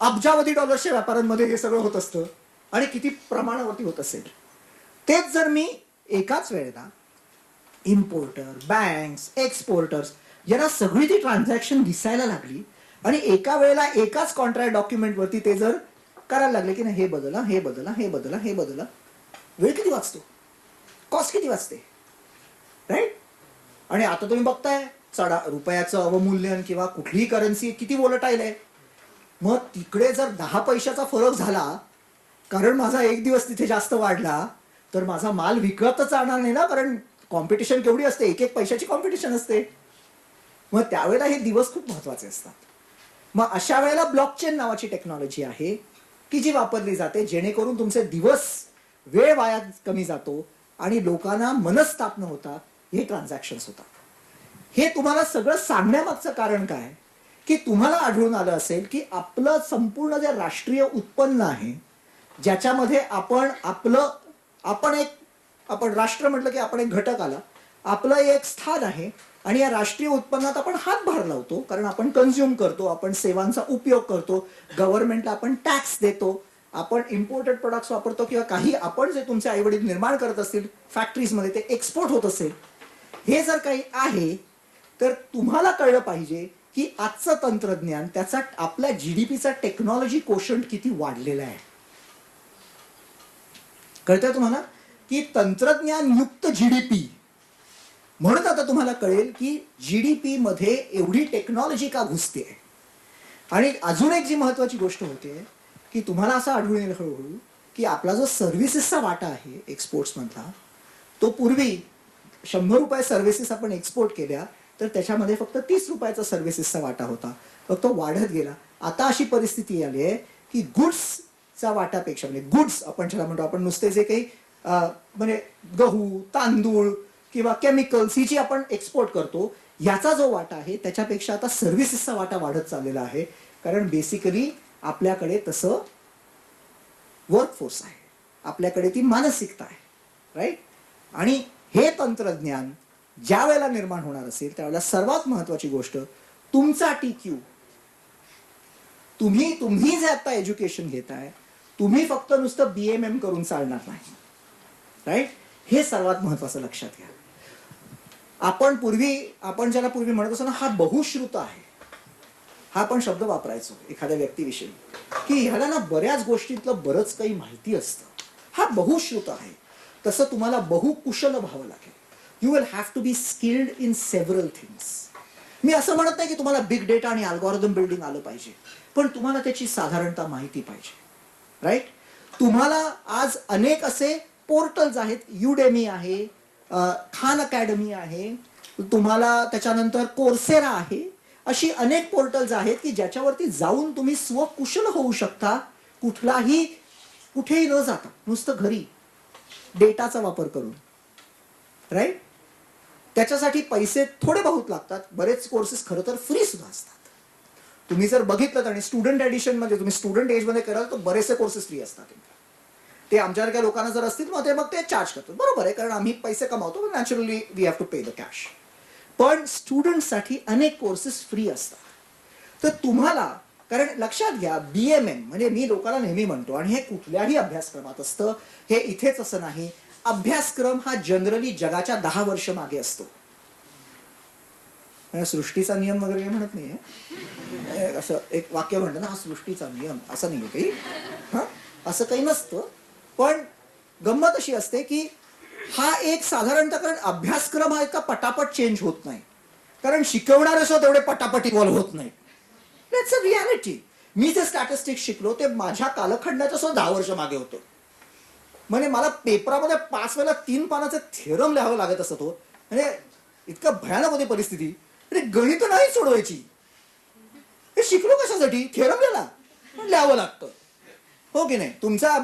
अब्जावधी डॉलर्सच्या व्यापारांमध्ये हे सगळं होत असतं आणि किती प्रमाणावरती होत असेल. तेच जर मी एकाच वेळेला इम्पोर्टर, बँक्स, एक्सपोर्टर्स यांना सगळी ती ट्रान्झॅक्शन दिसायला लागली आणि एका वेळेला एकाच कॉन्ट्रॅक्ट डॉक्युमेंटवरती ते जर करायला लागले की नाही हे बदला, हे बदला, हे बदला, हे बदला, वेळ किती वाचतो, कॉस्ट किती वाचते, राईट. आणि आता तुम्ही बघताय रुपयाचं अवमूल्यन किंवा कुठलीही करन्सी किती वोलटाईल आहे. मग तिकडे जर 10 पैशाचा फरक झाला कारण माझा एक दिवस तिथे जास्त वाढला तर माझा माल विकतच जाणार नाही ना, कारण कॉम्पिटिशन केवढी असते, एक पैशाची कॉम्पिटिशन असते. मग त्यावेळेला हे दिवस खूप महत्वाचे असतात. मग अशा वेळेला ब्लॉकचेन नावाची टेक्नॉलॉजी आहे की जी वापरली जाते जेणेकरून तुमचे दिवस, वेळ वाया कमी जातो आणि लोकांना मनस्ताप न होता हे ट्रान्झॅक्शन्स होतात. हे तुम्हाला सगळं सांगण्यामागचं कारण काय की तुम्हाला आढळून आलं असेल की आपलं संपूर्ण जे राष्ट्रीय उत्पन्न आहे ज्याच्यामध्ये आपण राष्ट्र म्हटलं की आपण एक घटक आला, आपलं एक स्थान आहे आणि या राष्ट्रीय उत्पन्नात आपण हातभार लावतो कारण आपण कन्झ्युम करतो, आपण सेवांचा उपयोग करतो, गव्हर्नमेंटला आपण टॅक्स देतो, आपण इम्पोर्टेड प्रोडक्ट्स वापरतो किंवा काही आपण जे तुमचे आईवडील निर्माण करत असतील फॅक्टरीजमध्ये ते एक्सपोर्ट होत असेल. हे जर काही आहे तर तुम्हाला कळलं पाहिजे की आजचं तंत्रज्ञान त्याचा आपल्या GDPचा टेक्नॉलॉजी कोशंट किती वाढलेला आहे. कळतंय तुम्हाला की तंत्रज्ञान युक्त GDP, म्हणून आता तुम्हाला कळेल की GDP मध्ये एवढी टेक्नॉलॉजी का घुसते. आणि अजून एक जी महत्वाची गोष्ट होते की तुम्हाला असं आढळून येईल हळूहळू की आपला जो सर्व्हिसेसचा वाटा आहे एक्सपोर्ट्स मधला, तो पूर्वी 100 रुपये सर्व्हिसेस आपण एक्सपोर्ट केल्या तर त्याच्यामध्ये फक्त 30 रुपयाचा सर्व्हिसेसचा वाटा होता, फक्त वाढत गेला. आता अशी परिस्थिती आली आहे की गुड्सचा वाटापेक्षा, म्हणजे गुड्स आपण ज्याला म्हणतो, आपण नुसते जे काही म्हणजे गहू, तांदूळ किंवा केमिकल्स ही जी आपण एक्सपोर्ट करतो याचा जो वाटा आहे त्याच्यापेक्षा आता सर्व्हिसेसचा वाटा वाढत चाललेला आहे. कारण बेसिकली आपल्याकडे तसं वर्कफोर्स आहे, आपल्याकडे ती मानसिकता आहे, राईट. आणि हे तंत्रज्ञान ज्या वेळेला निर्माण होणार असेल त्यावेळेला सर्वात महत्वाची गोष्ट तुमचा TQ, तुम्ही जे आता एज्युकेशन घेताय तुम्ही फक्त नुसतं BMM करून चालणार नाही, राईट. हे सर्वात महत्वाचं लक्षात घ्या. आपण ज्याला पूर्वी म्हणत असतो ना, हा बहुश्रुत आहे. हा पण शब्द वापरायचो एखाद्या व्यक्तीविषयी, की ह्याला ना बऱ्याच गोष्टीतलं बरंच काही माहिती असतं. हा बहुश्रुत आहे. तसं तुम्हाला बहुकुशल व्हावं लागेल. You will have to be skilled in several things. मी असं म्हणत नाही की तुम्हाला बिग डेटा आणि अल्गोरिदम बिल्डिंग आलं पाहिजे, पण तुम्हाला त्याची साधारणतः माहिती पाहिजे. राईट? तुम्हाला आज अनेक असे पोर्टल्स आहेत. युडेमी आहे, खान अकॅडमी आहे, तुम्हाला त्याच्यानंतर कोर्सेरा आहे. अशी अनेक पोर्टल्स आहेत की ज्याच्यावरती जाऊन तुम्ही स्वकुशल होऊ शकता, कुठेही न जाता, नुसतं घरी डेटाचा वापर करून. राईट? त्याच्यासाठी पैसे थोडे बहुत लागतात. बरेच कोर्सेस खरं तर फ्री सुद्धा असतात. तुम्ही जर बघितलं आणि स्टुडंट एडिशन मध्ये, तुम्ही स्टुडंट एज मध्ये कराल तर बरेचसे कोर्सेस फ्री असतात. ते आमच्यासारख्या लोकांना जर असतील मग ते चार्ज करतात. बरोबर आहे, कारण आम्ही पैसे कमावतो, naturally we have to pay the cash. पण स्टुडंटसाठी अनेक कोर्सेस फ्री असतात. तर तुम्हाला, कारण लक्षात घ्या, BMM म्हणजे मी लोकांना नेहमी म्हणतो, आणि हे कुठल्याही अभ्यासक्रमात असतं, हे इथेच असं नाही, अभ्यासक्रम हा जनरली जगाच्या 10 वर्ष मागे असतो. सृष्टीचा नियम वगैरे म्हणत नाहीये, असं एक वाक्य म्हणतं ना, हा सृष्टीचा नियम, असं नाही काही, हा असं काही नसतं. पण गंमत अशी असते की हा एक साधारणतः, कारण अभ्यासक्रम हा इतका पटापट चेंज होत नाही, कारण शिकवणारे सुद्धा तेवढे पटापट इव्हॉल्व्ह होत नाही. That's a reality. मी जे स्टॅटिस्टिक्स शिकलो ते माझ्या कालखंडाच्या सुद्धा 10 वर्ष मागे होतं. म्हणजे मला पेपरामध्ये 5 वेळेला 3 पानाचे थेरम लिहावं लागत असत तो. म्हणजे इतकं भयानक होती परिस्थिती. गणित नाही सोडवायची, हे शिकलो कशासाठी? थेरम लिहावं लागतं, हो की नाही? तुमचा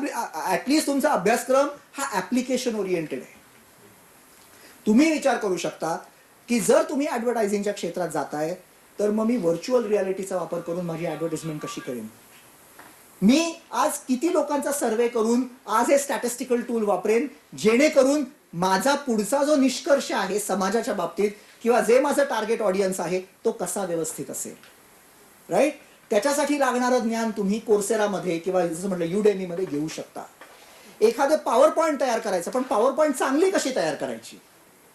ऍटलिस्ट तुमचा अभ्यासक्रम हा ऍप्लिकेशन ओरिएंटेड आहे. तुम्ही विचार करू शकता की जर तुम्ही ऍडव्हर्टायझिंगच्या क्षेत्रात जाताय तर मग मी व्हर्च्युअल रियालिटीचा वापर करून माझी ऍडव्हर्टाइजमेंट कशी करेन? मी आज किती लोकांचा सर्वे करून आज हे स्टॅटिस्टिकल टूल वापरेन, जेणेकरून माझा पुढचा जो निष्कर्ष आहे समाजाच्या बाबतीत, किंवा जे माझं टार्गेट ऑडियन्स आहे, तो कसा व्यवस्थित असेल. राईट? त्याच्यासाठी लागणारं ज्ञान तुम्ही कोर्सेरामध्ये किंवा जसं म्हटलं युडेमीमध्ये घेऊ शकता. एखादं पॉवर पॉईंट तयार करायचं, पण पॉवर पॉईंट चांगली कशी तयार करायची,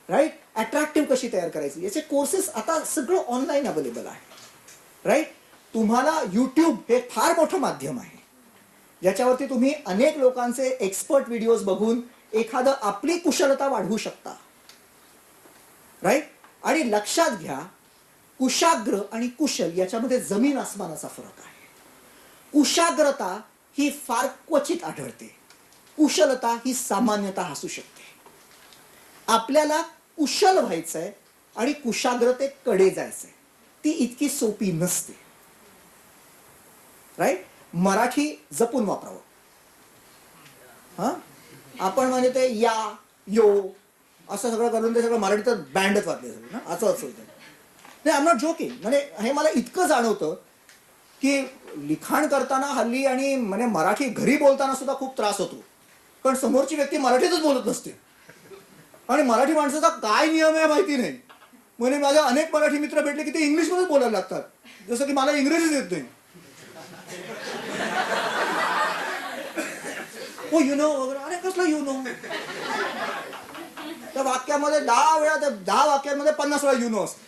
राईट, अट्रॅक्टिव्ह कशी तयार करायची, याचे कोर्सेस आता सगळं ऑनलाईन अवेलेबल आहे. राईट? तुम्हाला युट्यूब हे फार मोठं माध्यम आहे, ज्याच्यावरती तुम्ही अनेक लोकांचे एक्सपर्ट व्हिडिओज बघून एखादं आपली कुशलता वाढवू शकता. राईट? आणि लक्षात घ्या, कुशाग्र आणि कुशल याच्यामध्ये जमीन आसमानाचा फरक आहे. कुशाग्रता ही फार क्वचित आढळते, कुशलता ही सामान्यतः असू शकते. आपल्याला कुशल व्हायचंय आणि कुशाग्रतेकडे जायचंय, ती इतकी सोपी नसते. राईट? मराठी जपून वापरावं. हा, आपण म्हणजे ते या यो असं सगळं करून ते सगळं मराठीत बँडच वाटले सगळं ना, असं होतं. नाही, आय एम नॉट जोकिंग. म्हणजे हे मला इतकं जाणवतं की लिखाण करताना हल्ली आणि म्हणजे मराठी घरी बोलताना सुद्धा खूप त्रास होतो, कारण समोरची व्यक्ती मराठीतच बोलत नसते आणि मराठी माणसाचा काय नियम आहे माहिती नाही. म्हणजे माझे अनेक मराठी मित्र भेटले की ते इंग्लिशमध्येच बोलायला लागतात, जसं की मला इंग्रजीच येत नाही. हो यु नो वगैरे, अरे कसलं यु नो? त्या वाक्यामध्ये 10 वेळा, त्या 10 वाक्यांमध्ये 50 वेळा यु नो असतं.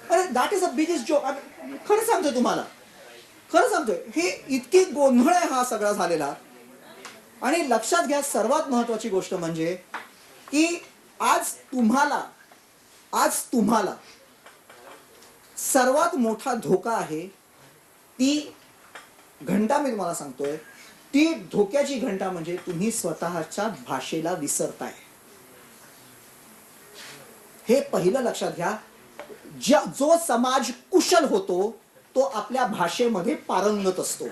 अरे that is a biggest joke. खरं सांगतोय तुम्हाला, खरं सांगतोय, हे इतकी गोंधळ आहे हा सगळा झालेला. आणि लक्षात घ्या, सर्वात महत्वाची गोष्ट म्हणजे की आज तुम्हाला सर्वात मोठा धोका आहे ती घंटा. मी तुम्हाला सांगतोय, ती धोक्याची घंटा म्हणजे तुम्ही स्वतःच्या भाषेला विसरताय. हे पहिलं लक्षात घ्या. जो समाज कुशल होतो तो आपल्या भाषेमध्ये पारंगत असतो,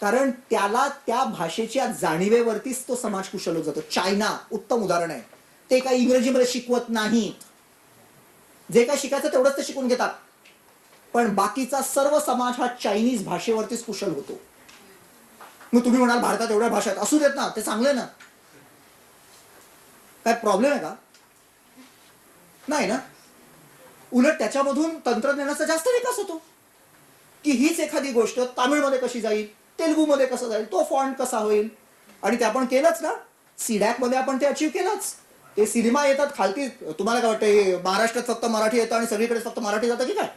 कारण त्याला त्या भाषेच्या जाणीवेवरतीच तो समाज कुशल होत जातो. चायना उत्तम उदाहरण आहे. ते काही इंग्रजीमध्ये शिकवत नाहीत, जे काय शिकायचं तेवढंच ते शिकून घेतात, पण बाकीचा सर्व समाज हा चायनीज भाषेवरतीच कुशल होतो. मग तुम्ही म्हणाल भारतात एवढ्या भाषा आहेत, असू देत ना, ते चांगले ना, काय प्रॉब्लेम आहे का? नाही ना. उलट त्याच्यामधून तंत्रज्ञानाचा जास्त विकास होतो, की हीच एखादी गोष्ट तामिळमध्ये कशी जाईल, तेलुगूमध्ये कसं जाईल, तो फॉन्ट कसा होईल, आणि ते आपण केलंच ना. सीडॅक मध्ये आपण ते अचीव्ह केलंच. ते सिनेमा येतात खालती. तुम्हाला काय वाटतं, हे महाराष्ट्रात फक्त मराठी येतं आणि सगळीकडे फक्त मराठी जातं की काय?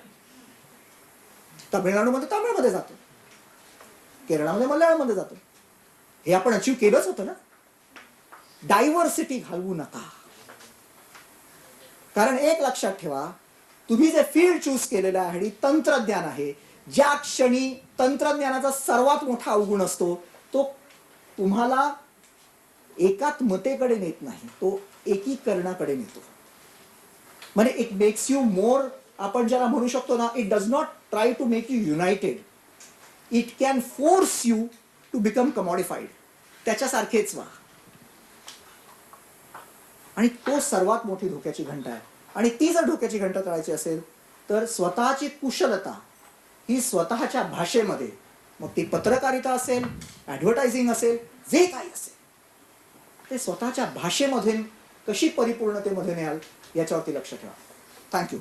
तामिळनाडूमध्ये तामिळमध्ये जातो, केरळामध्ये मल्याळमध्ये जातो. हे आपण अचीव केलंच होतं ना. डायव्हर्सिटी घालवू नका. कारण एक लक्षात ठेवा, तुम्ही जे फील्ड चूज केलेलं आहे आणि तंत्रज्ञान आहे, ज्या क्षणी तंत्रज्ञानाचा सर्वात मोठा अवगुण असतो तो तुम्हाला एकात्मतेकडे नेत नाही, तो एकीकरणाकडे नेतो. म्हणजे इट मेक्स यू मोर, आपण ज्याला म्हणू शकतो ना, it does not try to make you united, it can force you to become commodified. त्याच्यासारखेच व्हा. आणि तो सर्वात मोठी धोक्याची घंटा आहे. आणि ती जर धोक्याची घंटा टाळायची असेल तर स्वतःची कुशलता ही स्वतःच्या भाषेमध्ये, मग ती पत्रकारिता असेल, ॲडव्हर्टायझिंग असेल, जे काही असेल, ते स्वतःच्या भाषेमधून कशी परिपूर्णतेमध्ये न्याल याच्यावरती लक्ष ठेवा. थँक्यू.